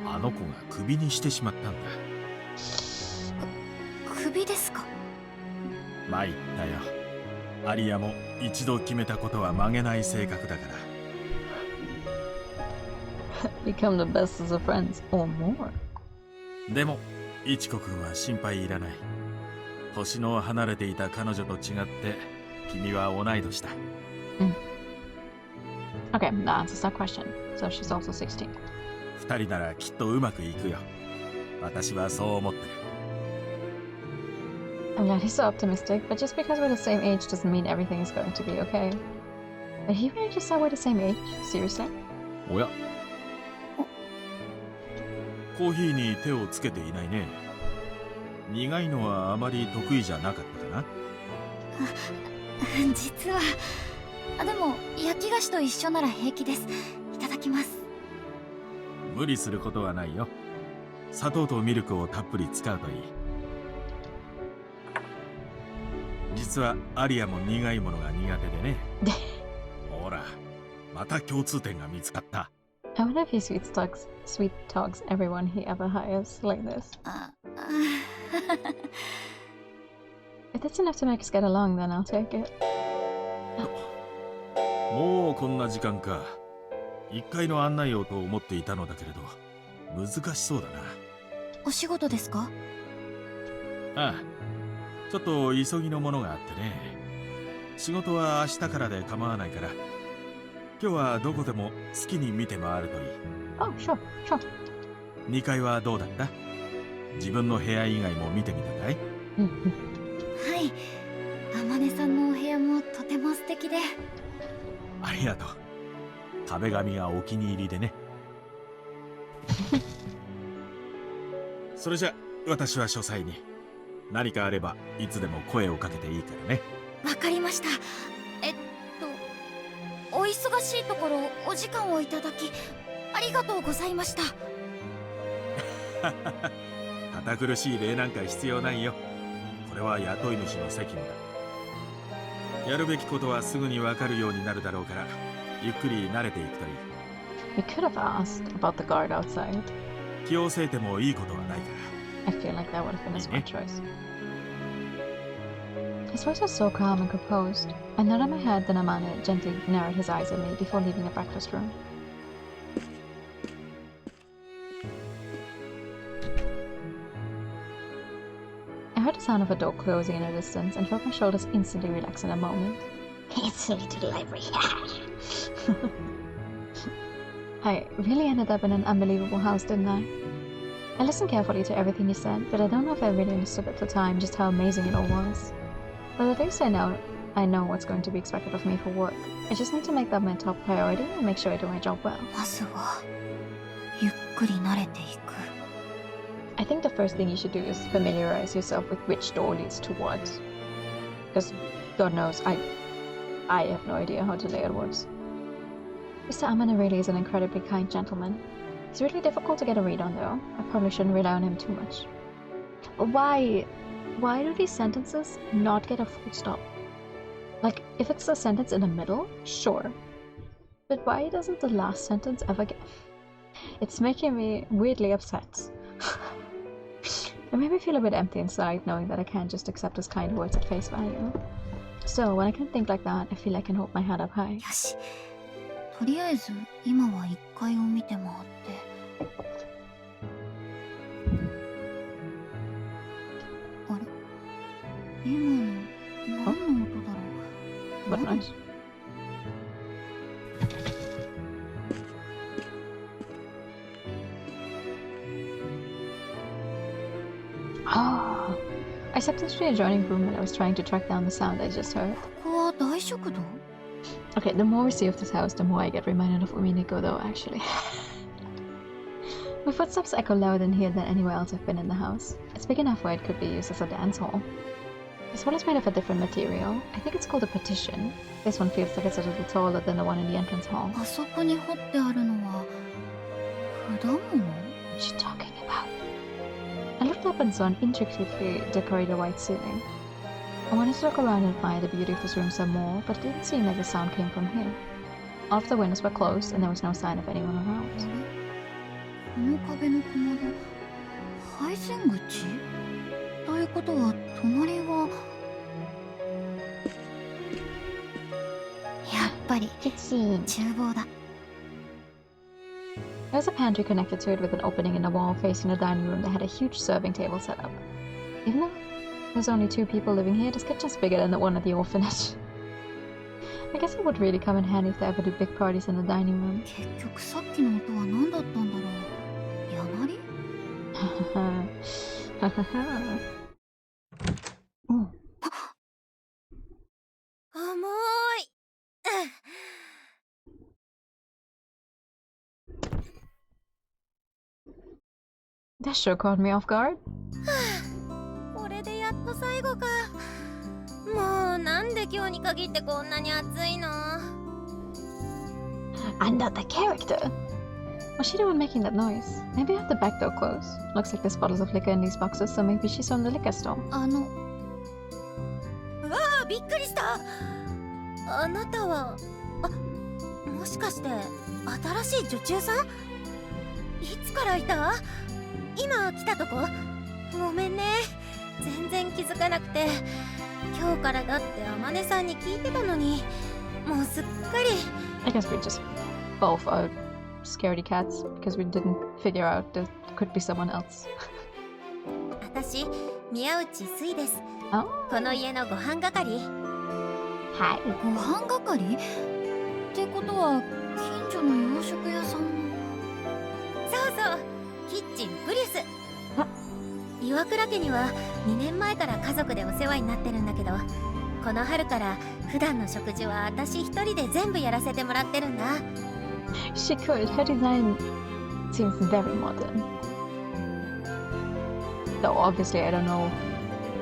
あの子がクビにしてしまったんだ。クビですか？参ったよ。アリアも一度決めたことは曲げない性格だから。Become the best as a friends or more. でもイチコ君は心配いらない。星の離れていた彼女と違って君は同い年だ。Okay, that answers that question. So she's also 16. 二人ならきっとうまくいくよ。私はそう思ってる。I'm glad he's so optimistic, but just because we're the same age doesn't mean everything is going to be okay. But he really just said we're the same age? Seriously? おや、コーヒーに手をつけていないね。苦いのはあまり得意じゃなかったかな。実はでも焼き菓子と一緒なら平気です。いただきます。無理することはないよ。砂糖とミルクをたっぷり使うといい。実はアリアも苦いものが苦手でね。ほら、また共通点が見つかった。I wonder if he sweet talks everyone he ever hires like this. If that's enough to make us get along, then I'll take it. もうこんな時間か。一階の案内をと思っていたのだけれど、難しそうだな。お仕事ですか？ああ、ちょっと急ぎのものがあってね。仕事は明日からで構わないから、今日はどこでも好きに見て回るといい。Oh, sure. 2階はどうだった？自分の部屋以外も見てみたかい？はい、天音さんのお部屋もとても素敵で。ありがとう。壁紙がお気に入りでね。それじゃ私は書斎に。何かあればいつでも声をかけていいからね。わかりました。お忙しいところお時間をいただきありがとうございました。堅苦しい礼なんか必要ないよ。これは雇い主の責務だ。やるべきことはすぐにわかるようになるだろうから、ゆっくり慣れていくといい。We could have asked about the guard outside. 気をせいてもいいことはないから。 I feel like that would have been a smart choice. His voice was so calm and composed. I nodded my head, then Amane gently narrowed his eyes at me before leaving the breakfast room. I heard the sound of a door closing in the distance and felt my shoulders instantly relax in a moment. It's a little library. I really ended up in an unbelievable house, didn't I? I listened carefully to everything he said, but I don't know if I really understood at the time just how amazing it all was. But at least I know what's going to be expected of me for work. I just need to make that my top priority and make sure I do my job well. まずはゆっくり慣れていく。I think the first thing you should do is familiarize yourself with which door leads to what. Because God knows, I have no idea how to lay it words. Mr. Amane really is an incredibly kind gentleman. He's really difficult to get a read on though. I probably shouldn't rely on him too much. Why do these sentences not get a full stop? Like, if it's a sentence in the middle, sure. But why doesn't the last sentence ever get... It's making me weirdly upset. It made me feel a bit empty inside, knowing that I can't just accept his kind words at face value. So, when I can think like that, I feel I can hold my head up high. よし、とりあえず今は1階を見て回って。あれ、今の何の音だろう。 But nice. Oh, I stepped into the adjoining room when I was trying to track down the sound I just heard. ここは大食堂? Okay, the more we see of this house, the more I get reminded of Umineko though, actually. My footsteps echo louder in here than anywhere else I've been in the house. It's big enough where it could be used as a dance hall. This one is made of a different material. I think it's called a partition. This one feels like it's a little taller than the one in the entrance hall. あそこに彫ってあるのは果物? What's she talking about? I looked up and saw an intricately decorated white ceiling. I wanted to look around and admire the beauty of this room some more, but it didn't seem like the sound came from here. All of the windows were closed and there was no sign of anyone around. この壁の小窓、配線口? ということは隣はぱり Kitchen. 厨房だ。 There was a pantry connected to it with an opening in the wall facing the dining room that had a huge serving table set up. Even though there's only 2 people living here, this kitchen's bigger than the one at the orphanage. I guess it would really come in handy if they ever do big parties in the dining room. 結局さっきの音は何だったんだろう。ヤマリ？ Mm. 重い。That sure caught me off guard. これでやっと最後か。もうなんで今日に限ってこんなに暑いの？ I'm not the character. What's she doing making that noise? Maybe I have the back door closed. Looks like there's bottles of liquor in these boxes, so maybe she's from the liquor store. うわあ、びっくりした。あなたは、もしかして新しい女中さん？いつからいた？今来たとこ？ごめんね、全然気づかなくて。今日からだって天音さんに聞いてたのに、もうすっかり。 I guess we just both are scaredy cats because we didn't figure out there could be someone else. 私、宮内すいです。 Oh. この家のご飯係。 Hi. ご飯係？ってことは近所の洋食屋さんの。そうそう、キッチンプリウス。岩倉家には2年前から家族でお世話になってるんだけど、この春から普段の食事は私一人で全部やらせてもらってるんだ。 She could. Her design seems very modern. Though obviously I don't know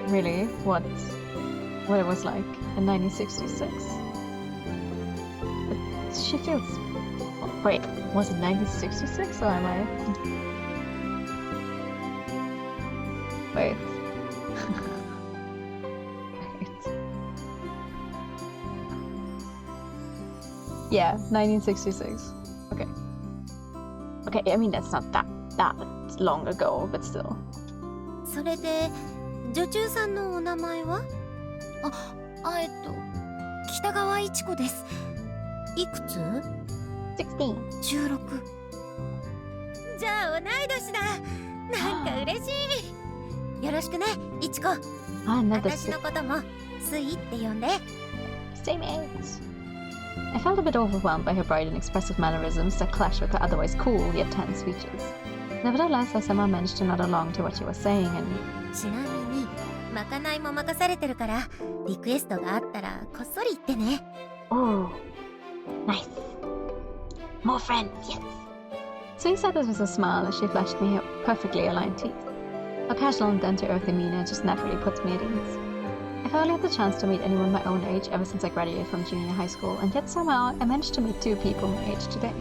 really what it was like in 1966. But she feels... Wait, was it 1966 or am I... Wait. Wait. Yeah, 1966. Okay. Okay, I mean that's not that long ago, but still. それで女中さんのお名前は？北川一子です。いくつ16. ？16。じゃあ同い年だ。なんか嬉しい。よろしくね、いちこ。 Another 私のこともスイって呼んで。 same age. I felt a bit overwhelmed by her bright and expressive mannerisms that clashed with her otherwise cool yet tense features. Nevertheless, I somehow managed to nod along to what she was saying and... ちなみに、まかないも任されてるから、リクエストがあったらこっそり言ってね。 Oh, nice. More friends, yes. Sui said this with a smile as she flashed me her perfectly aligned teeth. Her casual and down-to-earth demeanor just naturally puts me at ease. I've only had the chance to meet anyone my own age ever since I graduated from junior high school, and yet somehow I managed to meet 2 people my age today.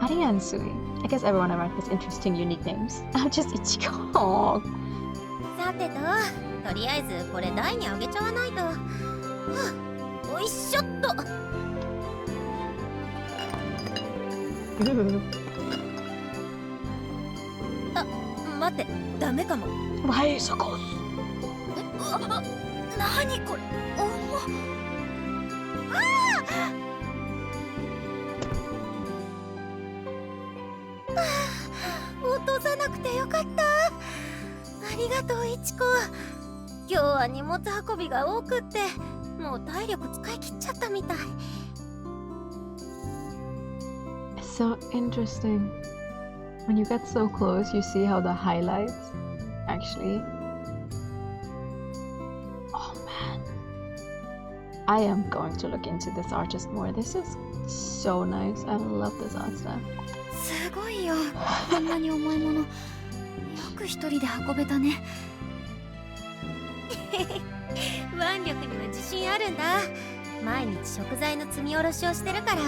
Aria and Sui. I guess everyone around has interesting, unique names. I'm just Ichiko. さてと、とりあえずこれ台にあげちゃわないと。おいしょっと。待って、ダメかも。 Why so close? なにこれ、重っ。落とさなくてよかった。ありがとう、いちこ。今日は荷物運びが多くって、もう体力使い切っちゃったみたい。 So interesting. When you get so close, you see how the highlights actually... Oh man. I am going to look into this artist more. This is so nice. I love this art style. すごいよ。こんなに重いもの。よく一人で運べたね。腕力には自信あるんだ。毎日食材の積み下ろしをしてるから。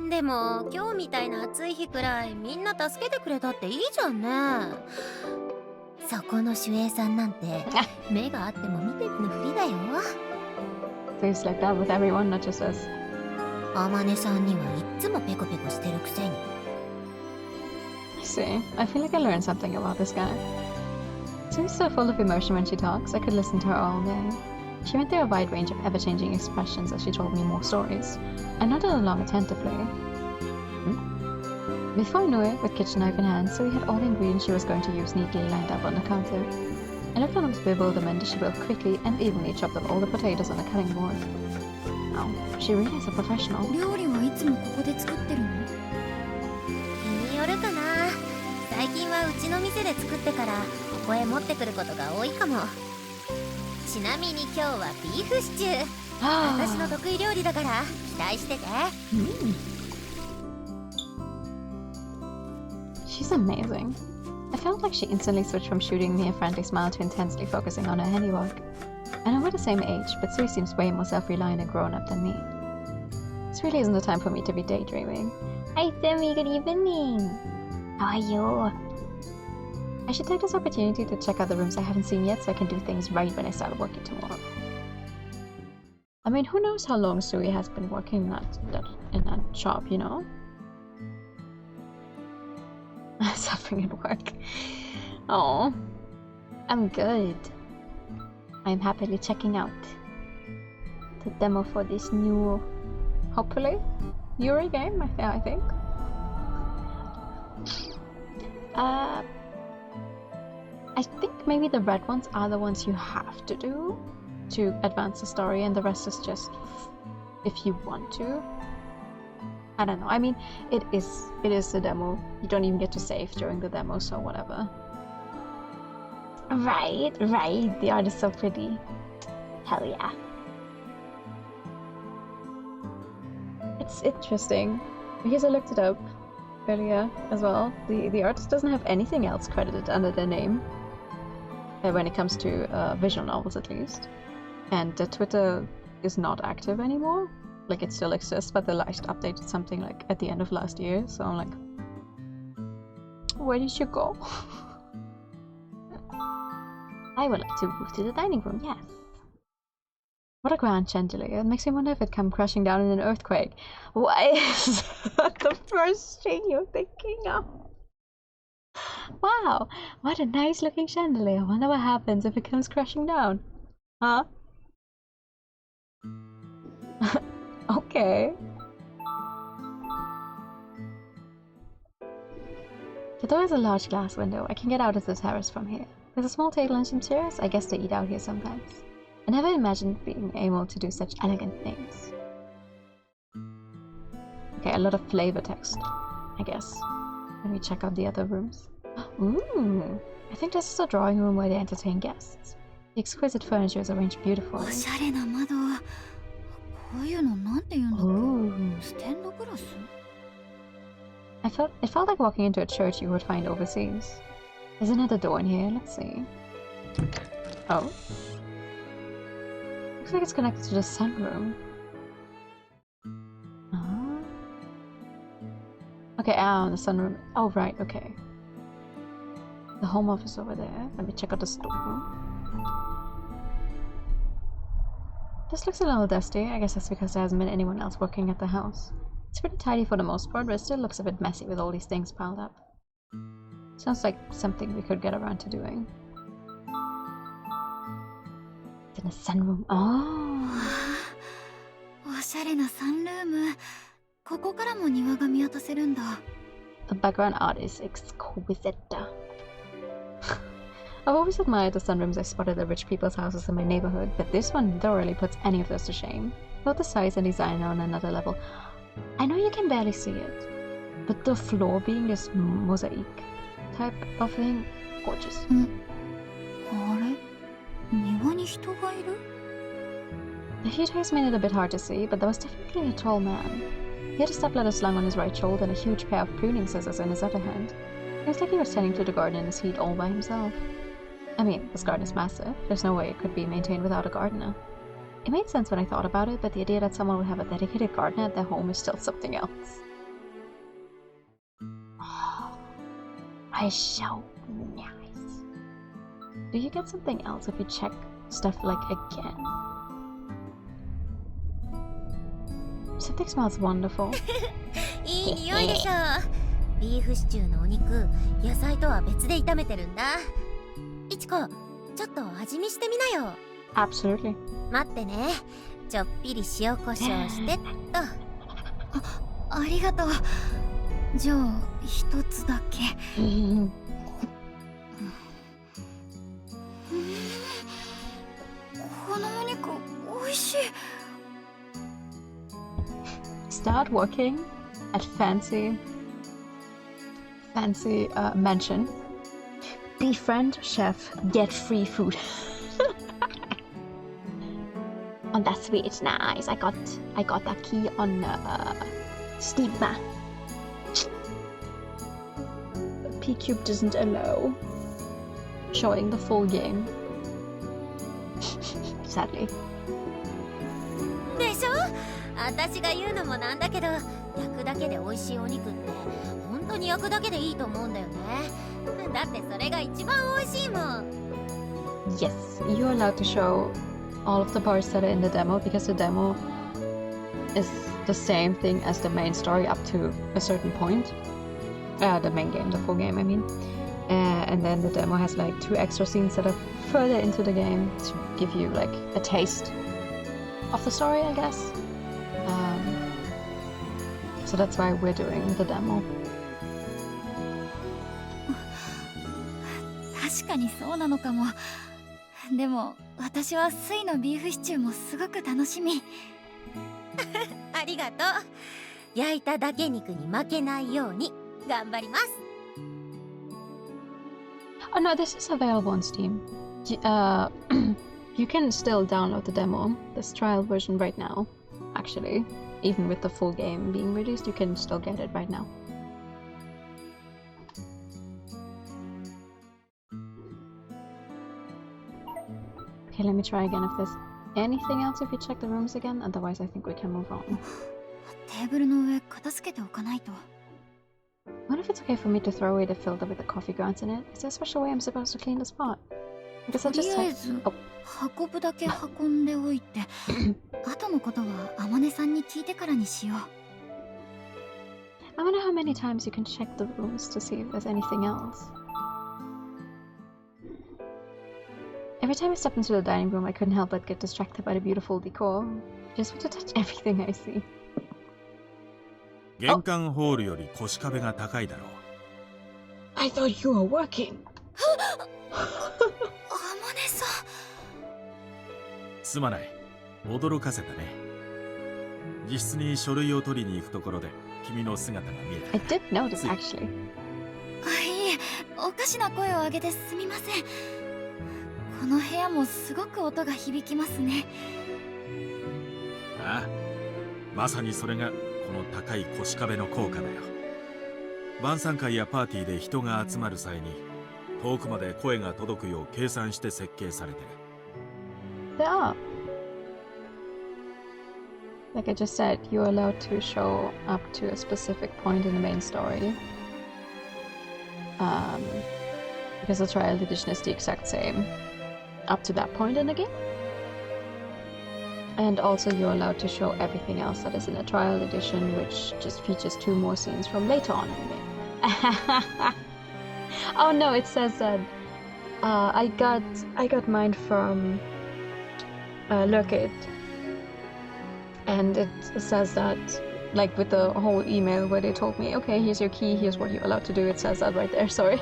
でも今日みたいな暑い日くらいみんな助けてくれたっていいじゃんね。そこの守衛さんなんて目があっても見て見ぬふりだよ。 Seems like that with everyone, not just us. あまねさんにはいっつもペコペコしてるくせに。 I see. I feel like I learned something about this guy. She's so full of emotion when she talks. I could listen to her all day. She went through a wide range of ever-changing expressions as she told me more stories. I nodded along attentively. Before I knew it, with kitchen knife in hand, Sui had all the ingredients she was going to use neatly lined up on the counter. I looked on with bewilderment as she both quickly and evenly chopped up all the potatoes on the cutting board. Oh, she really is a professional. 料理はいつもここで作ってるの？日によるかな。最近はうちの店で作ってからここへ持ってくることが多いかも。ちなみに今日はビーフシチュー。私の得意料理だから期待してて。She's amazing. I felt like she instantly switched from shooting me a friendly smile to intensely focusing on her handiwork. I know we're the same age, but Sui seems way more self-reliant and grown-up than me. This really isn't the time for me to be daydreaming. Hi Sammy, good evening! How are you? I should take this opportunity to check out the rooms I haven't seen yet so I can do things right when I start working tomorrow. I mean, who knows how long Sui has been working in that shop, you know? Suffering at work. Oh, I'm good. I'm happily checking out the demo for this new, hopefully, Yuri game, I think. I think maybe the red ones are the ones you have to do to advance the story, and the rest is just if you want to. I don't know. I mean, it is a demo. You don't even get to save during the demo, so whatever. Right. The art is so pretty. Hell yeah. It's interesting because I looked it up earlier as well. The artist doesn't have anything else credited under their name when it comes to visual novels, at least. And Twitter is not active anymore. Like, it still exists, but they last updated something like at the end of last year. So I'm like, where did you go? I would like to move to the dining room, yes. What a grand chandelier. It makes me wonder if it'd come crashing down in an earthquake. Why is that the first thing you're thinking of? Wow, what a nice looking chandelier. I wonder what happens if it comes crashing down. Huh? Okay. The door has a large glass window. I can get out of the terrace from here. There's a small table and some chairs. I guess they eat out here sometimes. I never imagined being able to do such elegant things. Okay, a lot of flavor text, I guess. Let me check out the other rooms. Ooh, I think this is a drawing room where they entertain guests. The exquisite furniture is arranged beautifully. Ooh. It felt like walking into a church you would find overseas. There's another door in here, let's see. Oh. Looks like it's connected to the sunroom. Okay, the sunroom. Oh, right, okay. The home office over there. Let me check out the storeroom. This looks a little dusty. I guess that's because there hasn't been anyone else working at the house. It's pretty tidy for the most part, but it still looks a bit messy with all these things piled up. Sounds like something we could get around to doing. It's in the sunroom. Oh! The background art is exquisite. I've always admired the sunrooms I spotted at rich people's houses in my neighborhood, but this one thoroughly puts any of those to shame. Both the size and design are on another level. I know you can barely see it, but the floor being this mosaic type of thing, gorgeous. The heat haze made it a bit hard to see, but there was definitely a tall man. He had a stepladder slung on his right shoulder and a huge pair of pruning scissors in his other hand. It was like he was tending to the garden in his heat all by himself. I mean, this garden is massive. There's no way it could be maintained without a gardener. It made sense when I thought about it, but the idea that someone would have a dedicated gardener at their home is still something else. Oh, it's so nice. Do you get something else if you check stuff like again? Something smells wonderful. いい匂いでしょ。ビーフシチューのお肉、野菜とは別で炒めてるんだ。いちこ、ちょっと味見してみなよ。Absolutely. 待ってね。ちょっぴり塩コショウしてっと。ありがとう。じゃあ一つだけ。このお肉おいしい。Start working at fancy mansion. Befriend chef, get free food. Oh, that's sweet, nice. I got a key on Steam. P-Cube doesn't allow showing the full game. Sadly. でしょ？私が言うのもなんだけど、焼くだけで美味しいお肉って本当に焼くだけでいいと思うんだよね。だってそれが一番美味しいもん。Yes, you're allowed to show all of the parts that are in the demo because the demo is the same thing as the main story up to a certain point. The main game, the full game, I mean. And then the demo has like 2 extra scenes that are further into the game to give you like a taste of the story, I guess. So that's why we're doing the demo. 確かにそうなのかも。でも私はスイのビーフシチューもすごく楽しみ。ありがとう。焼いただけ肉に負けないように頑張ります。Oh no, this is available on Steam. You can still download the demo, this trial version right now. Actually, even with the full game being released, you can still get it right now. Okay, let me try again if there's anything else if you check the rooms again, otherwise I think we can move on. テーブルの上片付けておかないと。What if it's okay for me to throw away the filter with the coffee grounds in it? Is there a special way I'm supposed to clean the spot? Because I と just りあえず運ぶだけ運んでおいて、後のことは天音さんに聞いてからにしよう。I wonder how many times you can check the rooms to see if there's anything else. Every time I step into the dining room, I couldn't help but get distracted by the beautiful decor. Just want to touch everything I see. 玄関ホールより腰壁が高いだろう。I thought you were working. 天音さん。すまない。驚かせたね。自室に書類を取りに行くところで君の姿が見えた。 I did notice actually. いいえ、おかしな声を上げてすみません。この部屋もすごく音が響きますね。ああ、まさにそれがこの高い腰壁の効果だよ。晩餐会やパーティーで人が集まる際に遠くまで声が届くよう計算して設計されてる。There are. Like I just said, you're allowed to show up to a specific point in the main story. Because the trial edition is the exact same up to that point in the game. And also you're allowed to show everything else that is in the trial edition, which just features 2 more scenes from later on in the game. Oh no, it says that I got mine from Lurkit, and it says that, like with the whole email where they told me, okay, here's your key, here's what you're allowed to do, it says that right there, sorry.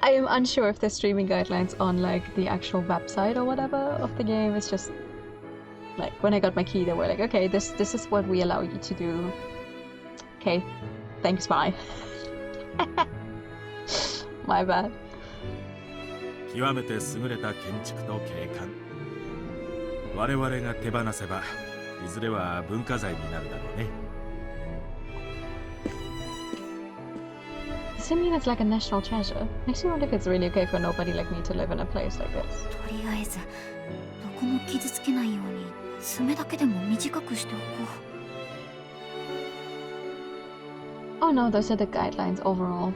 I am unsure if there's streaming guidelines on like the actual website or whatever of the game. It's just like when I got my key they were like, okay, this is what we allow you to do. Okay, thanks, bye. My bad. 極めて優れた建築と景観。我々が手放せばいずれは文化財になるだろうね。Does it mean it's like a national treasure? Makes me wonder if it's really okay for nobody like me to live in a place like this. とりあえずどこも傷つけないように爪だけでも短くしておこう。 Oh no, those are the guidelines overall.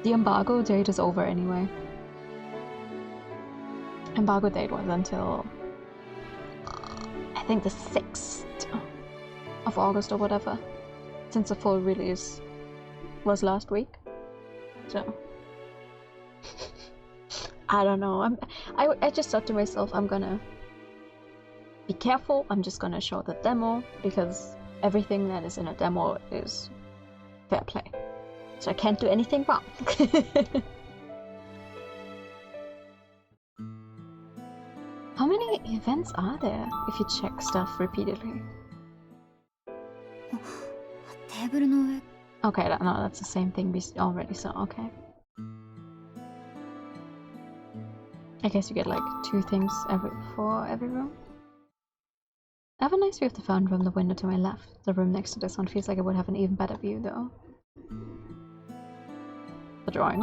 The embargo date is over anyway. Embargo date was until I think the 6th of August or whatever, since the full release was last week. So I don't know. I just thought to myself, I'm gonna be careful. I'm just gonna show the demo because everything that is in a demo is fair play. So I can't do anything wrong. How many events are there if you check stuff repeatedly? テーブルの上 Okay, no, that's the same thing we already saw. Okay. I guess you get like 2 things for every room. I have a nice view of the fountain from the window to my left. The room next to this one feels like it would have an even better view though. The drawing.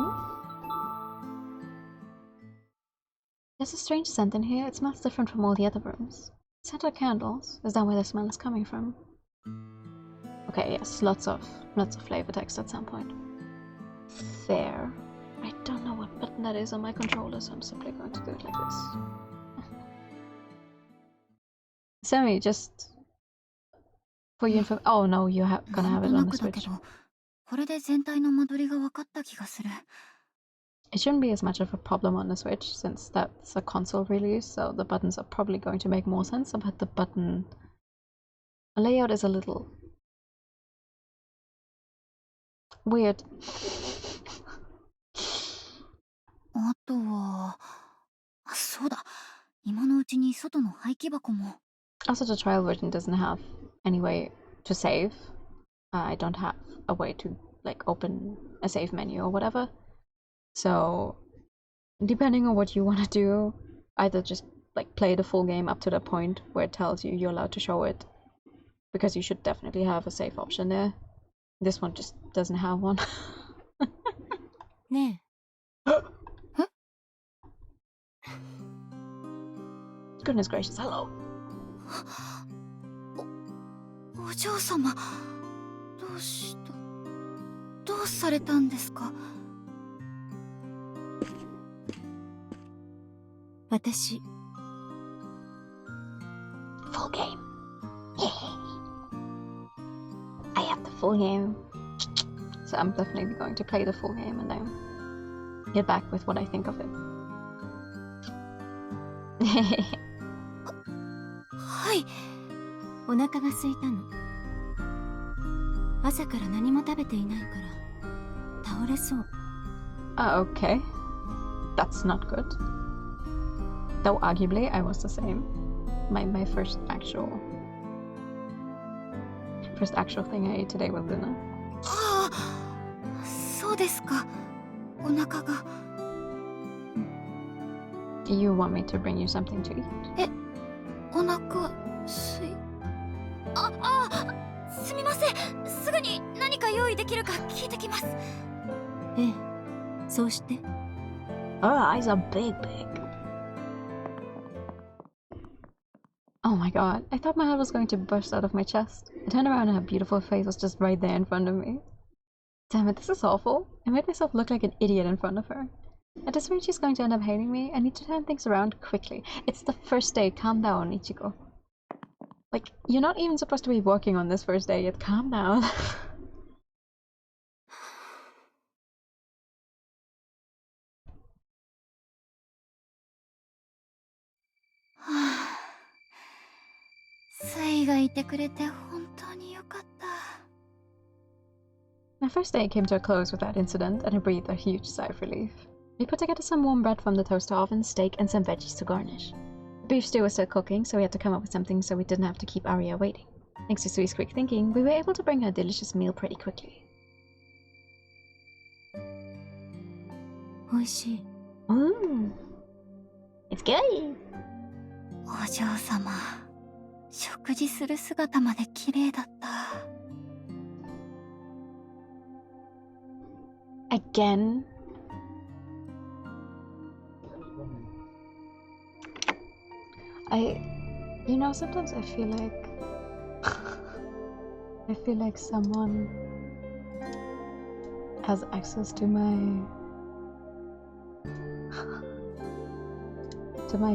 There's a strange scent in here. It smells different from all the other rooms. Scented candles. Is that where the smell is coming from? Okay, yes, lots of flavor text at some point. Fair. I don't know what button that is on my controller, so I'm simply going to do it like this. Sammy, just for your info. Oh no, you're gonna have it on the Switch. これで全体の間取りが分かった気がする It shouldn't be as much of a problem on the Switch since that's a console release, so the buttons are probably going to make more sense, but the button layout is a little weird. あとはそうだ今のうちに外の廃棄箱も Also, the trial version doesn't have any way to save. I don't have a way to like open a save menu or whatever. So, depending on what you want to do, either just like play the full game up to the point where it tells you you're allowed to show it, because you should definitely have a save option there. This one just doesn't have one. ねえ Goodness gracious, hello. お嬢様どうされたんですか私 Full game. I have the full game. So I'm definitely going to play the full game and then get back with what I think of it. はいお腹が空いたの朝から何も食べていないから倒れそう Okay. That's not good. Though arguably I was the same. My first actual thing I ate today was dinner. ああそうですかお腹が Do you want me to bring you something to eat? お腹すいすみませんすぐに何か用意できるか聞いてきますええそうして Oh, eyes are big. Oh my god, I thought my head was going to burst out of my chest. I turned around and her beautiful face was just right there in front of me. Damn it, this is awful. I made myself look like an idiot in front of her. At this rate, she's going to end up hating me. I need to turn things around quickly. It's the first day. Calm down, Ichigo. Like, you're not even supposed to be working on this first day yet. Calm down. My first day came to a close with that incident, and I breathed a huge sigh of relief. We put together some warm bread from the toaster oven, steak, and some veggies to garnish. The beef stew was still cooking, so we had to come up with something so we didn't have to keep Aria waiting. Thanks to Sui's quick thinking, we were able to bring her a delicious meal pretty quickly. おいしい It's good! お嬢様食事する姿まで綺麗だった Again? You know, sometimes I feel like someone has access to my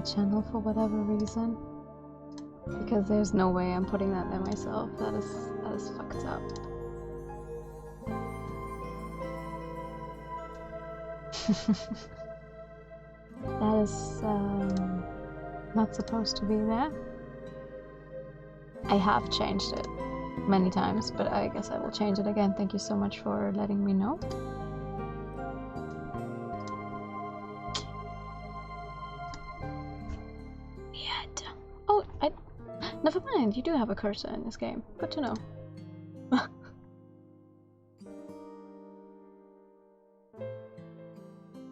channel for whatever reason, because there's no way I'm putting that there myself. That is fucked up. is not supposed to be there. I have changed it many times, but I guess I will change it again. Thank you so much for letting me know. Yet. Oh, never mind. You do have a cursor in this game. Good to know.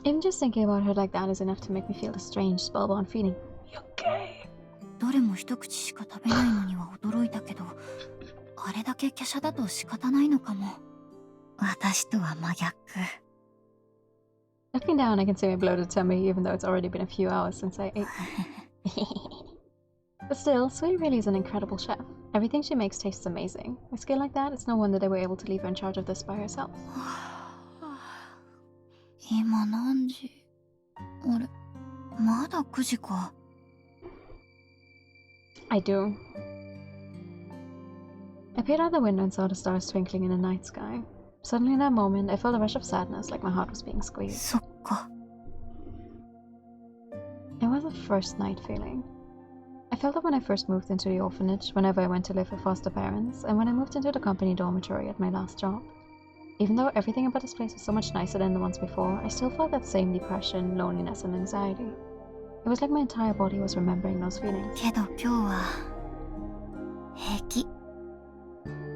Even just thinking about her like that is enough to make me feel a strange, spellbound feeling. You gay? どれも一口しか食べないのには驚いたけど、あれだけ華奢だと仕方ないのかも。私とは真逆。Looking down, I can see my bloated tummy, even though it's already been a few hours since I ate. But still, Sui really is an incredible chef. Everything she makes tastes amazing. With skill like that, it's no wonder they were able to leave her in charge of this by herself. 今何時？あれ、まだ9時か。I do. I peered out the window and saw the stars twinkling in the night sky. Suddenly in that moment, I felt a rush of sadness, like my heart was being squeezed. そっか。It was a first night feeling. I felt it when I first moved into the orphanage, whenever I went to live with foster parents, and when I moved into the company dormitory at my last job. Even though everything about this place was so much nicer than the ones before, I still felt that same depression, loneliness, and anxiety. It was like my entire body was remembering those feelings. けど今日は平気。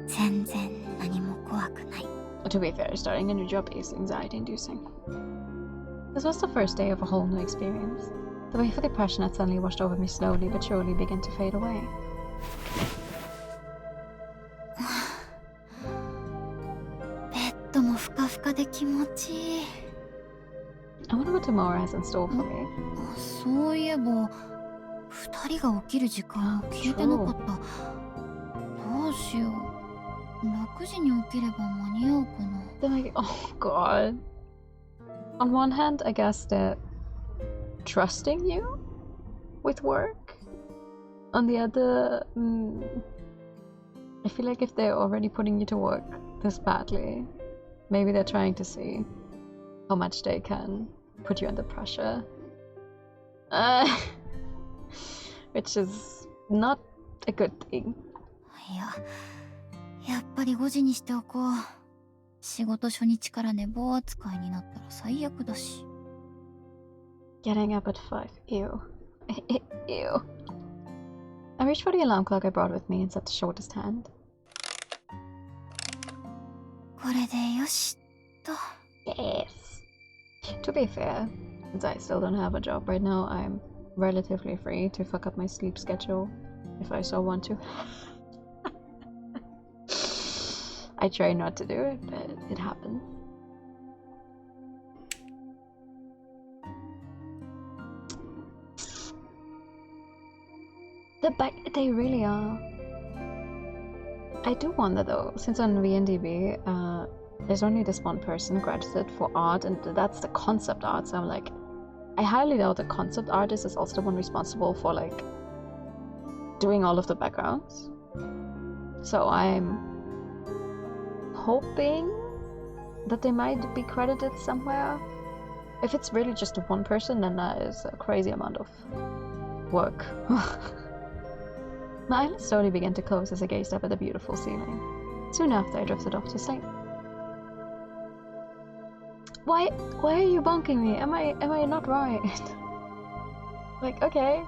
全然何も怖くない。To be fair, starting a new job is anxiety-inducing. This was the first day of a whole new experience. The wave of depression that suddenly washed over me slowly but surely began to fade away. ベッドもふかふかで気持ちいい。I wonder what tomorrow has in store for me. そういえば、二人が起きる時間を聞いてなかった。どうしよう。6時に起きれば間に合うかな。Then oh god. On one hand, I guess they're trusting you with work. On the other, I feel like if they're already putting you to work this badly, maybe they're trying to see how much they can put you under pressure. Which is not a good thing. いや、やっぱり5時にしておこう。仕事初日から寝坊扱いになったら最悪だし。Getting up at 5. Ew. Ew. I reached for the alarm clock I brought with me and set the shortest hand. これでよしと。Yes. To be fair, since I still don't have a job right now, I'm relatively free to fuck up my sleep schedule if I so want to. I try not to do it, but it happens. They really are. I do wonder though, since on VNDB, there's only this one person credited for art, and that's the concept art, so I'm like, I highly doubt the concept artist is also the one responsible for like doing all of the backgrounds. So I'm hoping that they might be credited somewhere. If it's really just one person, then that is a crazy amount of work. My eyelids slowly began to close as I gazed up at the beautiful ceiling. Soon after, I drifted off to sleep. Why are you bonking me? Am I not right? Like, okay.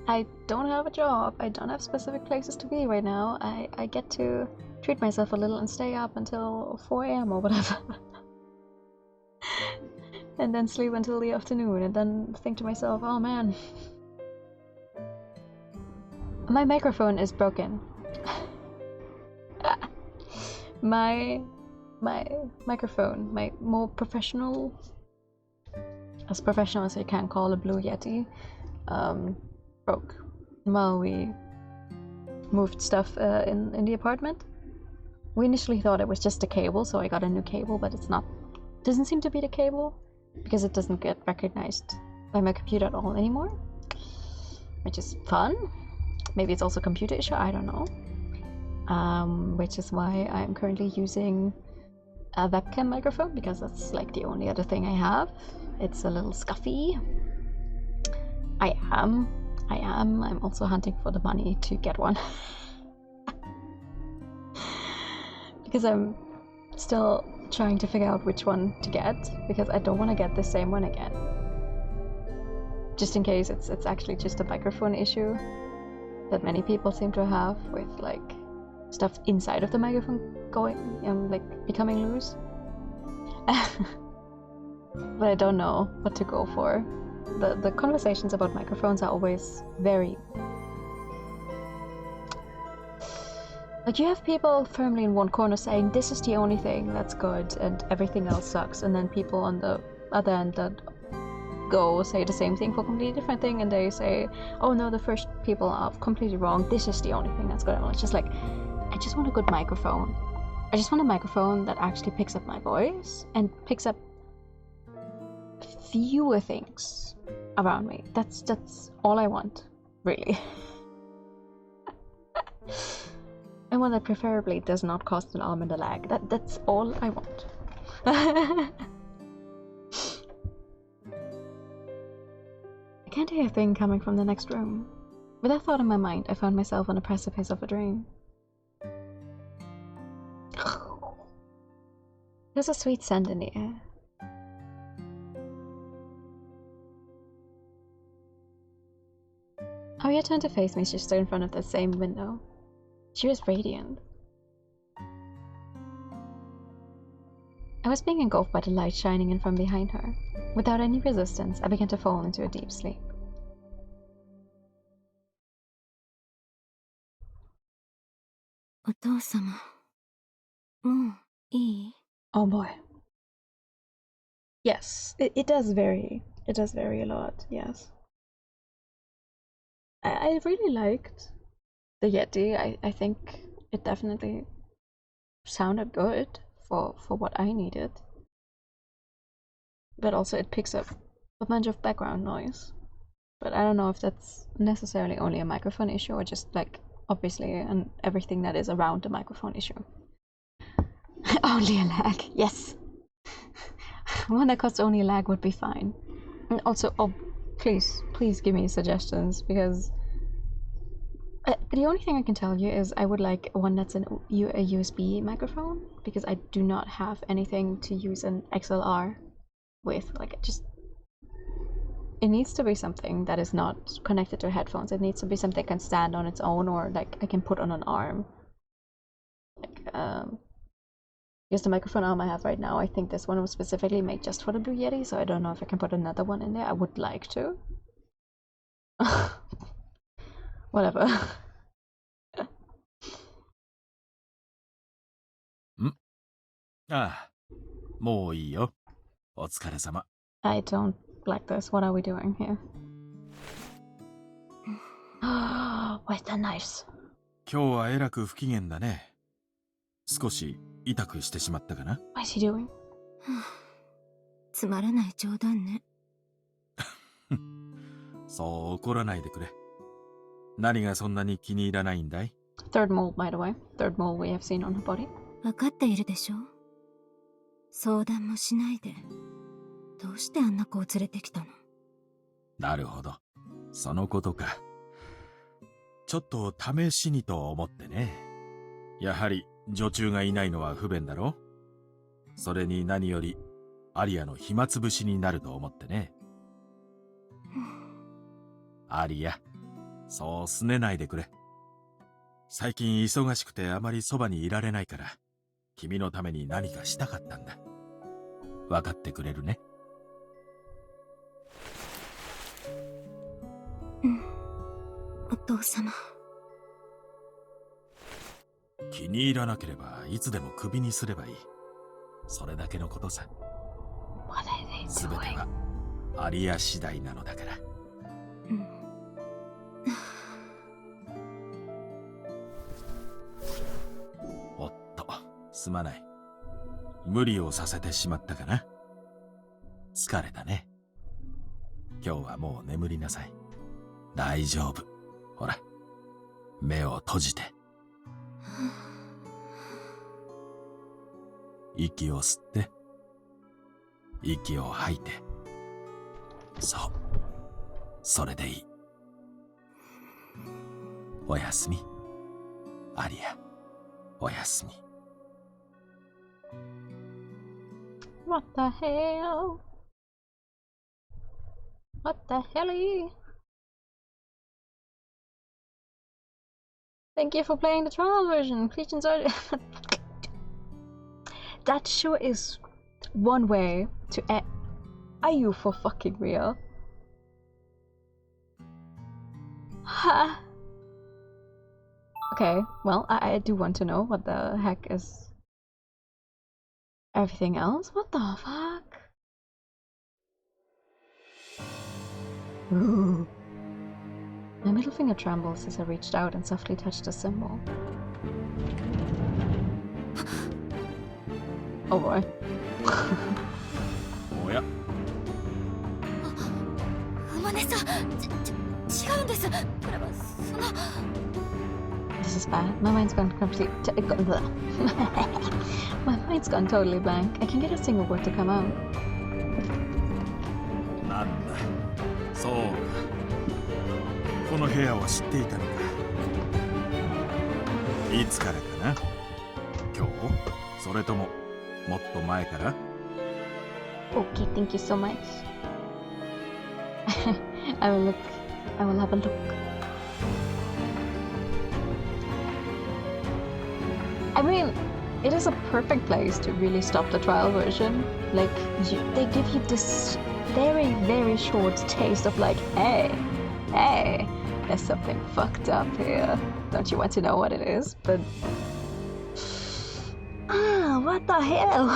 I don't have a job. I don't have specific places to be right now. I get to treat myself a little and stay up until 4 AM or whatever. And then sleep until the afternoon and then think to myself, oh man. My microphone is broken. My microphone, my more professional, as professional as I can call a Blue Yeti, broke while we moved stuff in the apartment. We initially thought it was just a cable, so I got a new cable, but it's not. Doesn't seem to be the cable because it doesn't get recognized by my computer at all anymore, which is fun. Maybe it's also a computer issue, I don't know. Which is why I'm currently using a webcam microphone because that's like the only other thing I have. It's a little scuffy. I'm also hunting for the money to get one. Because I'm still trying to figure out which one to get, because I don't want to get the same one again. Just in case it's actually just a microphone issue that many people seem to have with like stuff inside of the microphone going like becoming loose. But I don't know what to go for. The conversations about microphones are always very like, you have people firmly in one corner saying this is the only thing that's good and everything else sucks, and then people on the other end that go say the same thing for a completely different thing, and they say, oh no, the first people are completely wrong, this is the only thing that's good. And it's just like, I just want a good microphone. I just want a microphone that actually picks up my voice and picks up fewer things around me. That's all I want, really. And one that preferably does not cost an arm and a leg. That's all I want. I can't hear a thing coming from the next room. With that thought in my mind, I found myself on the precipice of a dream. There's a sweet scent in the air. Aria turned to face me. She stood in front of the same window. She was radiant. I was being engulfed by the light shining in from behind her. Without any resistance, I began to fall into a deep sleep. Oh boy. Yes, it does vary. It does vary a lot, yes. I really liked the Yeti. I think it definitely sounded good for what I needed. But also it picks up a bunch of background noise. But I don't know if that's necessarily only a microphone issue or just like obviously and everything that is around the microphone issue. Only a lag, yes. One that costs only a lag would be fine. And also, oh, please give me suggestions, because the only thing I can tell you is I would like one that's a USB microphone, because I do not have anything to use an XLR with. Like, it needs to be something that is not connected to headphones. It needs to be something that can stand on its own, or like I can put on an arm. Like, because the microphone arm I have right now, I think this one was specifically made just for the Blue Yeti, so I don't know if I can put another one in there. I would like to. Whatever. ああ、もういいよ。お疲れ様。I don't like this. What are we doing here? Where's the knives? 今日はえらく不機嫌だね。少し痛くしてしまったかな。What is he doing? つまらない冗談ね。そう怒らないでくれ。何がそんなに気に入らないんだい？ Third mole, by the way. Third mole we have seen on her body. わかっているでしょ？相談もしないで。どうしてあんな子を連れてきたの？なるほど。そのことか。ちょっと試しにと思ってね。やはり女中がいないのは不便だろ？それに何よりアリアの暇つぶしになると思ってね。アリア、そうすねないでくれ。最近忙しくてあまりそばにいられないから、君のために何かしたかったんだ。わかってくれるね。うん、お父様。気に入らなければいつでもクビにすればいい。それだけのことさ。すべてはアリア次第なのだから。うん。おっと、すまない。無理をさせてしまったかな。疲れたね。今日はもう眠りなさい。大丈夫。ほら、目を閉じて。息を吸って、息を吐いて。そう。それでいい。おやすみ。アリア。おやすみ。What the hell? What the hell? Thank you for playing the trial version. Please enjoy. That sure is one way to end. Are you for fucking real? Ha. Okay, well, I do want to know what the heck is everything else. What the fuck? Ooh. My middle finger trembles as I reached out and softly touched the symbol. Oh boy. おや。マネさん、違うんです。これはその。This is bad. My mind's gone completely. My mind's gone totally blank. I can get a single word to come out. なんだ。そうか。この部屋を知っていたのか。いつからかな。今日？それとももっと前から？ Okay, thank you so much. I will look. I will have a look. I mean, it is a perfect place to really stop the trial version. Like, they give you this very, very short taste of like, hey, there's something fucked up here. Don't you want to know what it is? But what the hell?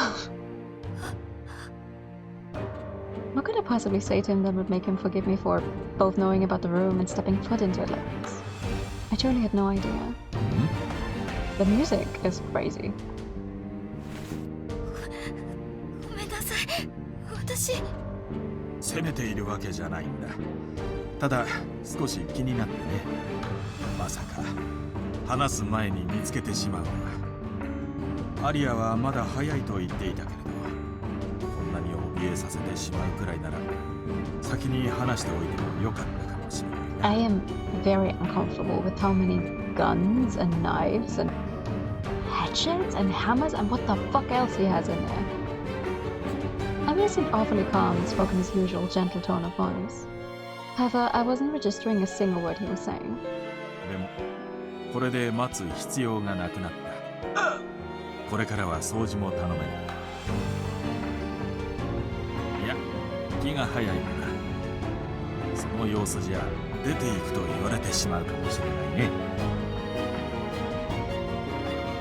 What could I possibly say to him that would make him forgive me for both knowing about the room and stepping foot into it like this? I truly had no idea. The music is crazy. ごめんなさい。私。責めているわけじゃないんだ。ただ少し気になってね。まさか話す前に見つけてしまうのは。アリアはまだ早いと言っていたけれど、こんなに怯えさせてしまうくらいなら先に話しておいてもよかったかもしれない。I am very uncomfortable with how many guns and knives and hatchets and hammers and what the fuck else he has in there. Amir seemed awfully calm and spoke in his usual gentle tone of voice. However, I wasn't registering a single word he was saying. でもこれで待つ必要がなくなった。これからは掃除も頼めない。いや、気が早いかな。その様子じゃ出ていくと言われてしまうかもしれないね。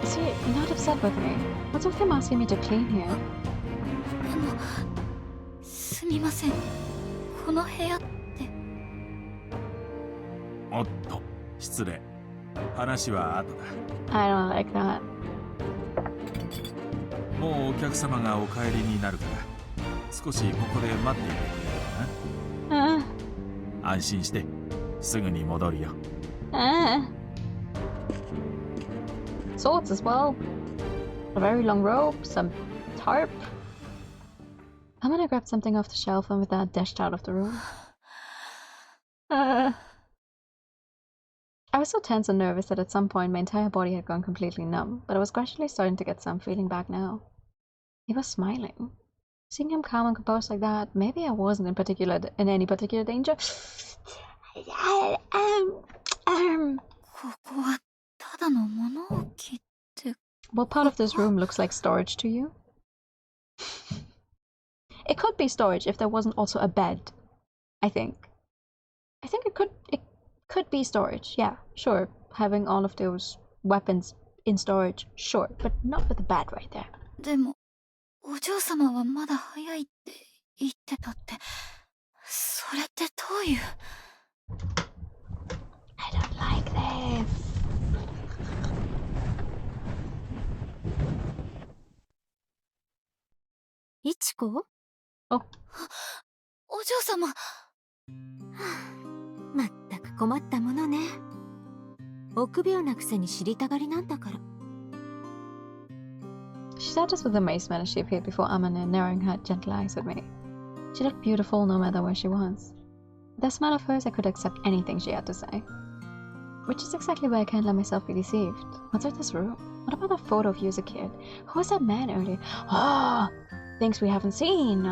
Is he not upset with me? What's with him asking me to clean here? すみません。この部屋って。おっと、失礼。話は後だ。I don't like that. もうお客様がお帰りになるから、少しここで待っていてくれるかな。安心して、すぐに戻るよ。Swords as well. A very long rope, some tarp. Amanda grabbed something off the shelf and with that dashed out of the room. I was so tense and nervous that at some point my entire body had gone completely numb, but I was gradually starting to get some feeling back now. He was smiling. Seeing him calm and composed like that, maybe I wasn't in any particular danger. ここはただの物置って。What part of this room looks like storage to you? It could be storage if there wasn't also a bed. I think it could be storage. Yeah, sure. Having all of those weapons in storage, sure, but not with the bed right there. でも、お嬢様はまだ早いって言ってたって。それってどういう。I don't like this. いちこ？お。お嬢様。まったく困ったものね。臆病なくせに知りたがりなんだから。She said this with amazement as she appeared before Amane, narrowing her gentle eyes at me. She looked beautiful no matter where she was. With that smile of hers, I could accept anything she had to say. Which is exactly why I can't let myself be deceived. What's with this room? What about that photo of you as a kid? Who was that man earlier? Ah, things we haven't seen!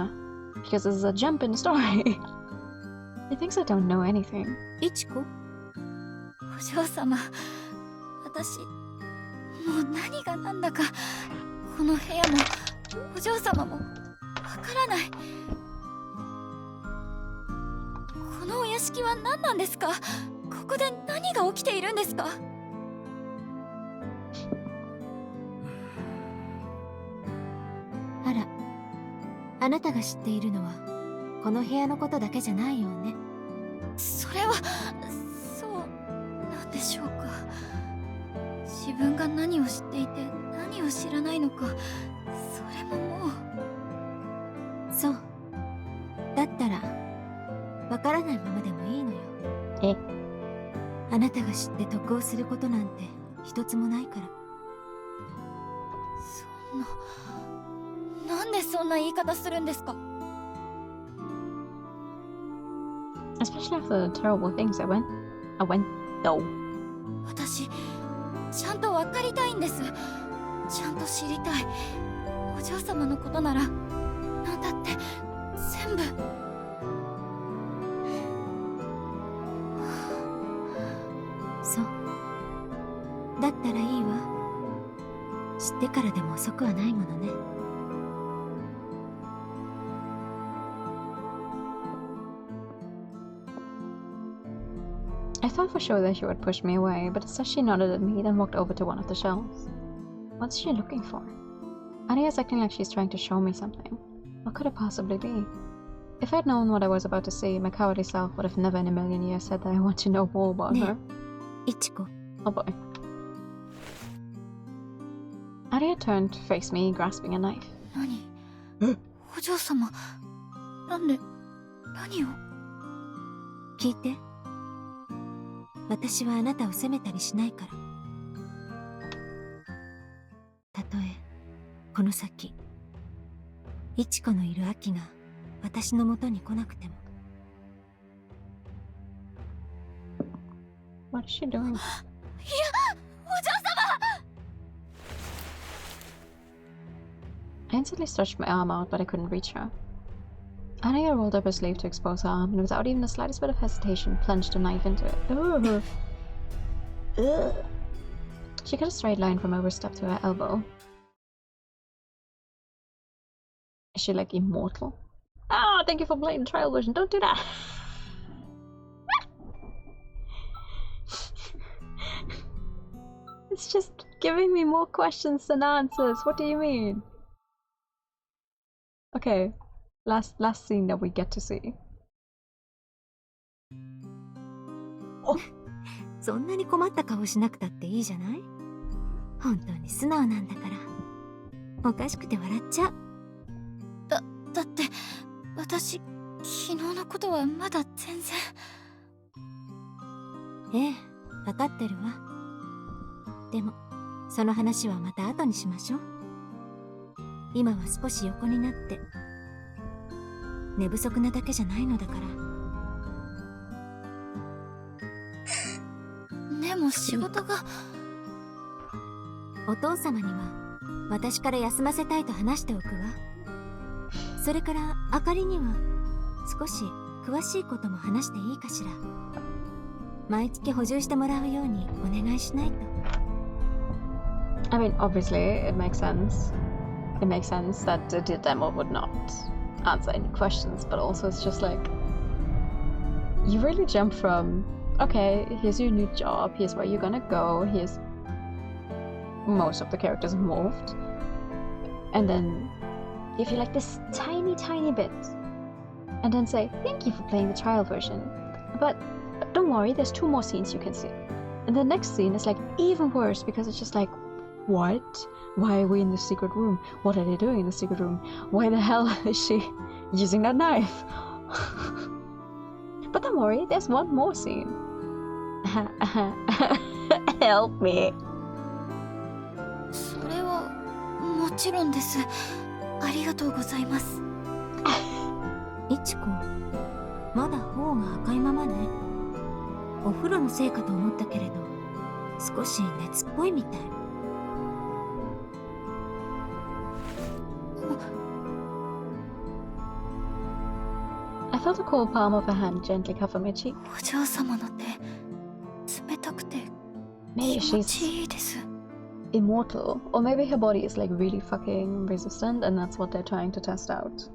Because this is a jump in the story. He thinks I don't know anything. いちこ、お嬢様、私、もう何が何だか、この部屋も、お嬢様も、わからない。このお屋敷は何なんですか？ここで何が起きているんですか？あら、あなたが知っているのはこの部屋のことだけじゃないよね。それはそうなんでしょうか。自分が何を知っていて何を知らないのか、それももう。そうだったらわからないままでもいいのよ。え？あなたが知って得をすることなんて一つもないから。そんな、なんでそんな言い方するんですか？ Especially after the terrible things I went though. 私、ちゃんと分かりたいんです。ちゃんと知りたい。お嬢様のことなら、なんだって全部。そう。だったらいいわ。知ってからでも遅くはないものね。I thought for sure that she would push me away, but instead she nodded at me, then walked over to one of the shelves. What's she looking for? Aria is acting like she's trying to show me something. What could it possibly be? If I had known what I was about to see, my cowardly self would have never in a million years said that I want to know more about her. Ichiko. Oh boy. Aria turned to face me, grasping a knife. 何？お嬢様、なんで、何を？聞いて。私はあなたを責めたりしないから。たとえこの先イチコのいる秋が私の元に来なくても。What is she doing? いや、お嬢様！ I instantly stretched my arm out, but I couldn't reach her. Aria rolled up her sleeve to expose her arm, and without even the slightest bit of hesitation, plunged a knife into it. Ugh. Ugh. She cut a straight line from her wrist up to her elbow. Is she like immortal? Ah, thank you for playing the trial version. Don't do that. It's just giving me more questions than answers. What do you mean? Okay. Last scene that we get to see. そんなに困った顔しなくたっていいじゃない？本当に素直なんだから。おかしくて笑っちゃう。だって私、昨日のことはまだ全然。ええ、わかってるわ。でもその話はまた後にしましょう。今は少し横になって。寝不足なだけじゃないのだから。でも仕事が。お父様には私から休ませたいと話しておくわ。それからあかりには少し詳しいことも話していいかしら。毎月補充してもらうようにお願いしないと。I mean, obviously, it makes sense. It makes sense that the demo would not answer any questions, but also it's just like you really jump from okay, here's your new job, here's where you're gonna go, here's most of the characters involved, and then give you like this tiny bit and then say thank you for playing the trial version, but don't worry, there's 2 more scenes you can see. And the next scene is like even worse because it's just like, what? Why are we in the secret room? What are they doing in the secret room? Why the hell is she using that knife? But don't worry, there's 1 more scene. Help me. それはもちろんです。ありがとうございます。いちこ、まだ頬が赤いままね。お風呂のせいかと思ったけれど、少し熱っぽいみたい。I felt a cold palm of her hand gently cover my cheek. お嬢様の手、冷たくて Maybe 気持 she's ちいいです。 immortal, or maybe her body is like really fucking resistant and that's what they're trying to test out.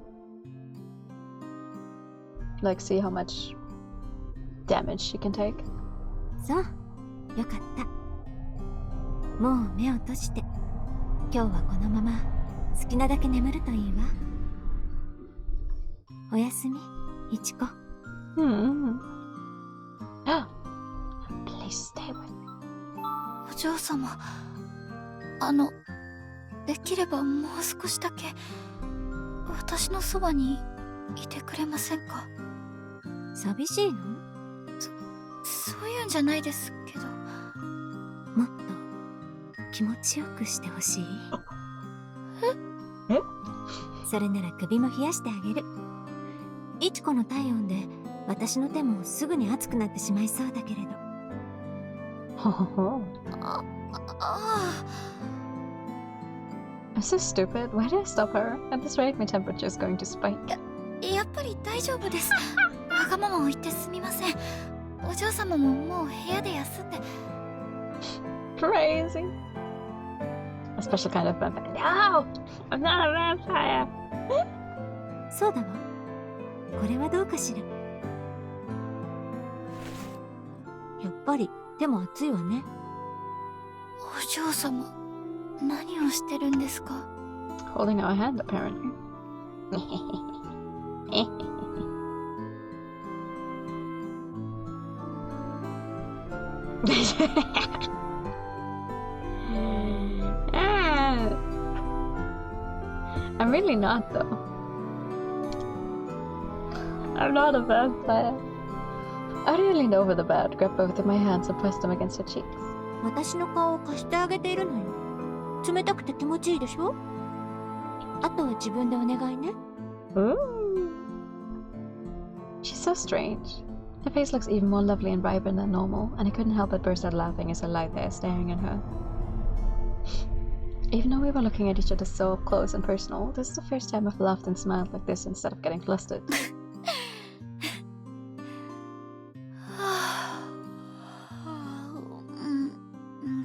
Like see how much damage she can take. そう、よかった。もう目を閉じて、今日はこのまま好きなだけ眠るといいわ。おやすみ、いちこ。Please stay with me. お嬢様、できればもう少しだけ私のそばにいてくれませんか？寂しいの？そういうんじゃないですけど、もっと気持ちよくしてほしい。え？それなら首も冷やしてあげる。いちこの体温で私の手もすぐに熱くなってしまいそうだけれど。I'm so stupid. Why did I stop her? At this rate, my temperature is going to spike. やっぱり大丈夫です。わがままを言ってすみません。お嬢様ももう部屋で休んで。Crazy. A special kind of vampire. No! I'm not a vampire! そうだわ。これはどうかしら。やっぱり手も熱いわね。お嬢様、何をしてるんですか？ Holding our hand, apparently. I'm really not, though. I'm not a vampire. Aria leaned over the bed, grabbed both of my hands and pressed them against her cheeks. 私の顔を貸してあげているのよ。冷たくて気持ちいいでしょ？あとは自分でお願いね。She's so strange. Her face looks even more lovely and vibrant than normal, and I couldn't help but burst out laughing as I lied there staring at her. Even though we were looking at each other so up close and personal, this is the first time I've laughed and smiled like this instead of getting flustered.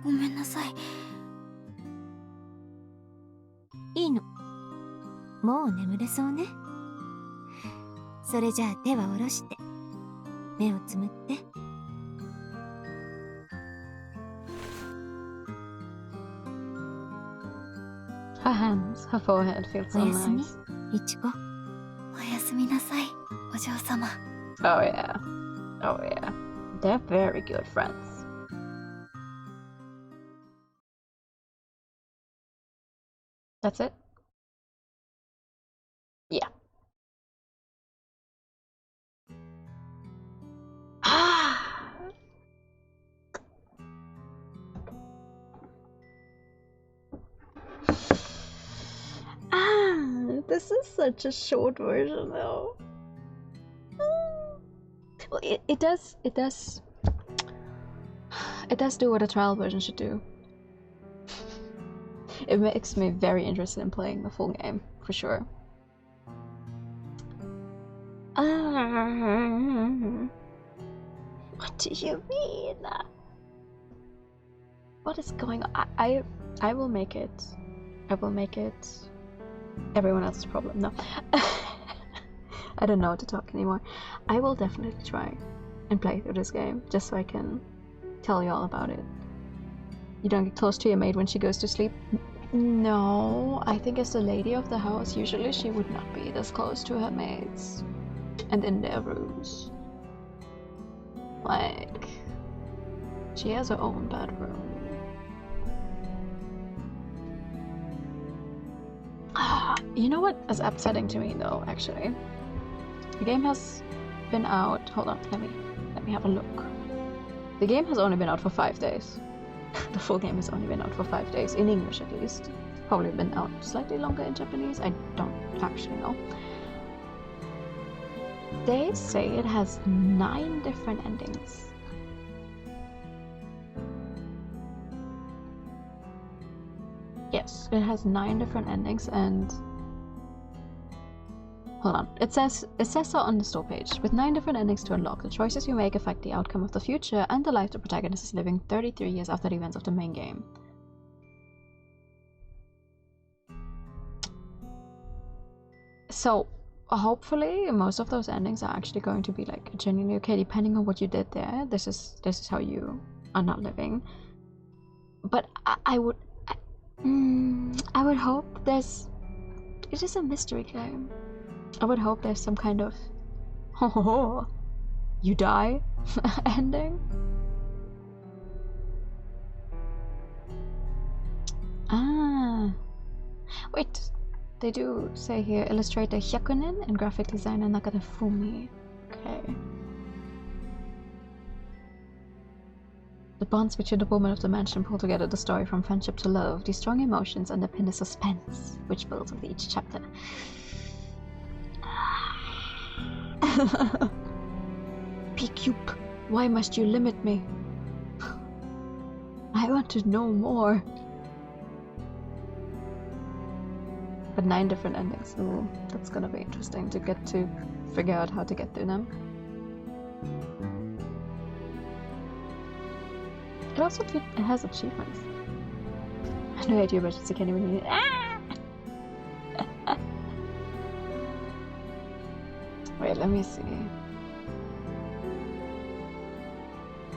ごめんなさい。いいの。もう眠れそうね。それじゃあ手は下ろして、目をつむって。Her hands, her forehead feels so おやすみ、 nice. いちこ。おやすみなさい、お嬢様。Oh yeah. Oh yeah. They're very good friends. That's it? Yeah. This is such a short version though. Well, it does do what a trial version should do. It makes me very interested in playing the full game, for sure. What do you mean? What is going on? I will make it. I will make it everyone else's problem. No. I don't know how to talk anymore. I will definitely try and play through this game, just so I can tell you all about it. You don't get close to your maid when she goes to sleep? No, I think as the lady of the house, usually she would not be this close to her maids. And in their rooms. Like, she has her own bedroom. You know what is upsetting to me though, actually? The game has been out. Hold on, let me have a look. The game has only been out for 5 days. The full game has only been out for 5 days, in English at least. probably been out slightly longer in Japanese. I don't actually know. They say it has 9 different endings. Yes, it has 9 different endings, and hold on. It says so on the store page. With 9 different endings to unlock, the choices you make affect the outcome of the future and the life the protagonist is living 33 years after the events of the main game. So hopefully most of those endings are actually going to be like genuinely okay, depending on what you did there. This is how you are not living. But I would hope it is a mystery game. I would hope there's some kind of you die ending. Wait, they do say here illustrator Hyakunin and graphic designer Nakata Fumi. Okay. The bonds between the women of the mansion pull together the story from friendship to love. These strong emotions underpin the suspense, which builds with each chapter. P-Cube, why must you limit me? I want to know more. But 9 different endings. Ooh, that's gonna be interesting to get to figure out how to get through them. It also has achievements. I have no idea about it, so I can't even read it. Wait, let me see.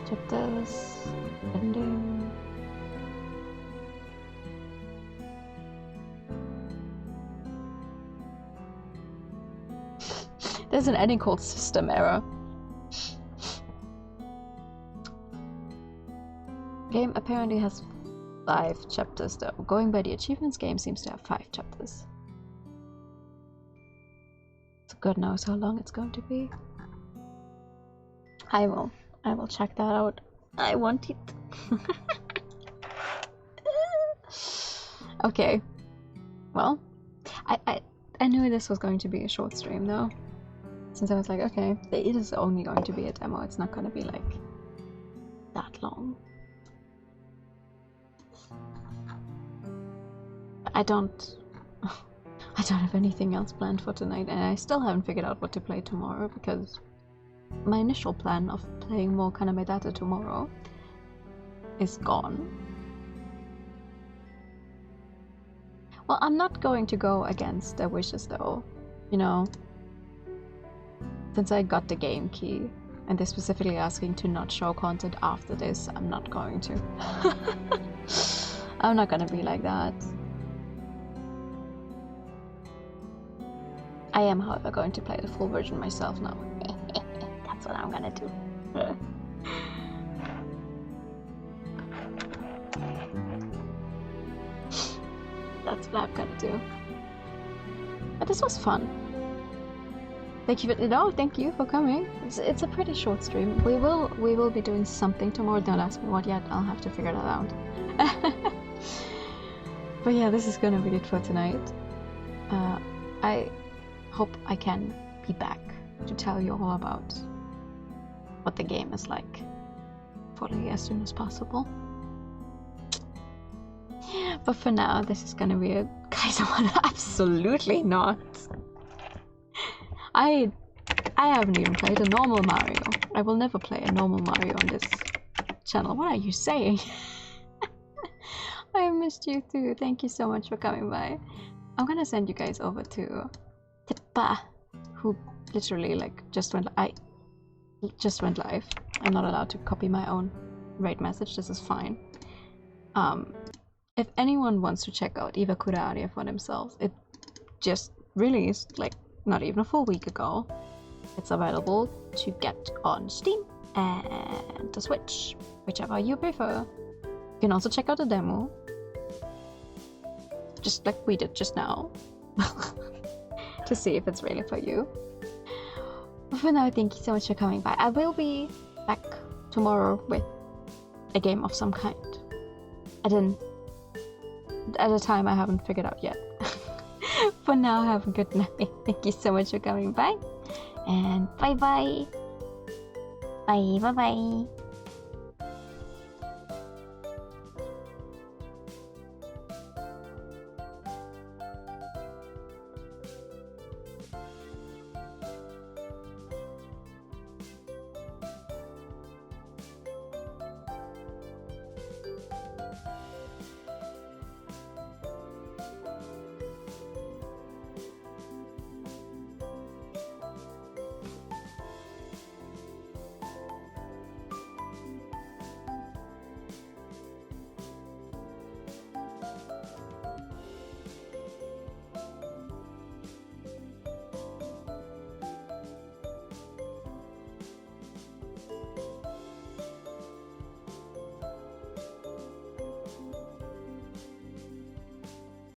Chapters, ending. There's an ending called System Error. Game apparently has 5 chapters though. Going by the achievements, game seems to have 5 chapters. So God knows how long it's going to be. I will check that out. I want it. Okay. Well, I knew this was going to be a short stream though. Since I was like, okay, it is only going to be a demo. It's not going to be like that long. I don't have anything else planned for tonight, and I still haven't figured out what to play tomorrow because my initial plan of playing more Kaname Data tomorrow is gone. Well, I'm not going to go against their wishes though, you know, since I got the game key and they're specifically asking to not show content after this, I'm not going to. I'm not gonna be like that. I am, however, going to play the full version myself now. That's what I'm gonna do. That's what I'm gonna do. But this was fun. Thank you thank you for coming. It's a pretty short stream. We will be doing something tomorrow. Don't ask me what yet. I'll have to figure that out. But yeah, this is gonna be it for tonight. I hope I can be back to tell you all about what the game is like fully as soon as possible. But for now, this is gonna be a Kaiserman. Absolutely not. I haven't even played a normal Mario. I will never play a normal Mario on this channel. What are you saying? I missed you too. Thank you so much for coming by. I'm gonna send you guys over to Tippa, who literally just went live. I'm not allowed to copy my own raid message. This is fine. If anyone wants to check out Iwakura Aria for themselves, it just released not even a full week ago. It's available to get on Steam and the Switch, whichever you prefer. You can also check out the demo, just like we did just now, to see if it's really for you. But for now, thank you so much for coming by. I will be back tomorrow with a game of some kind. I didn't at a time I haven't figured out yet. For now, have a good night. Thank you so much for coming by. And bye bye. Bye bye bye.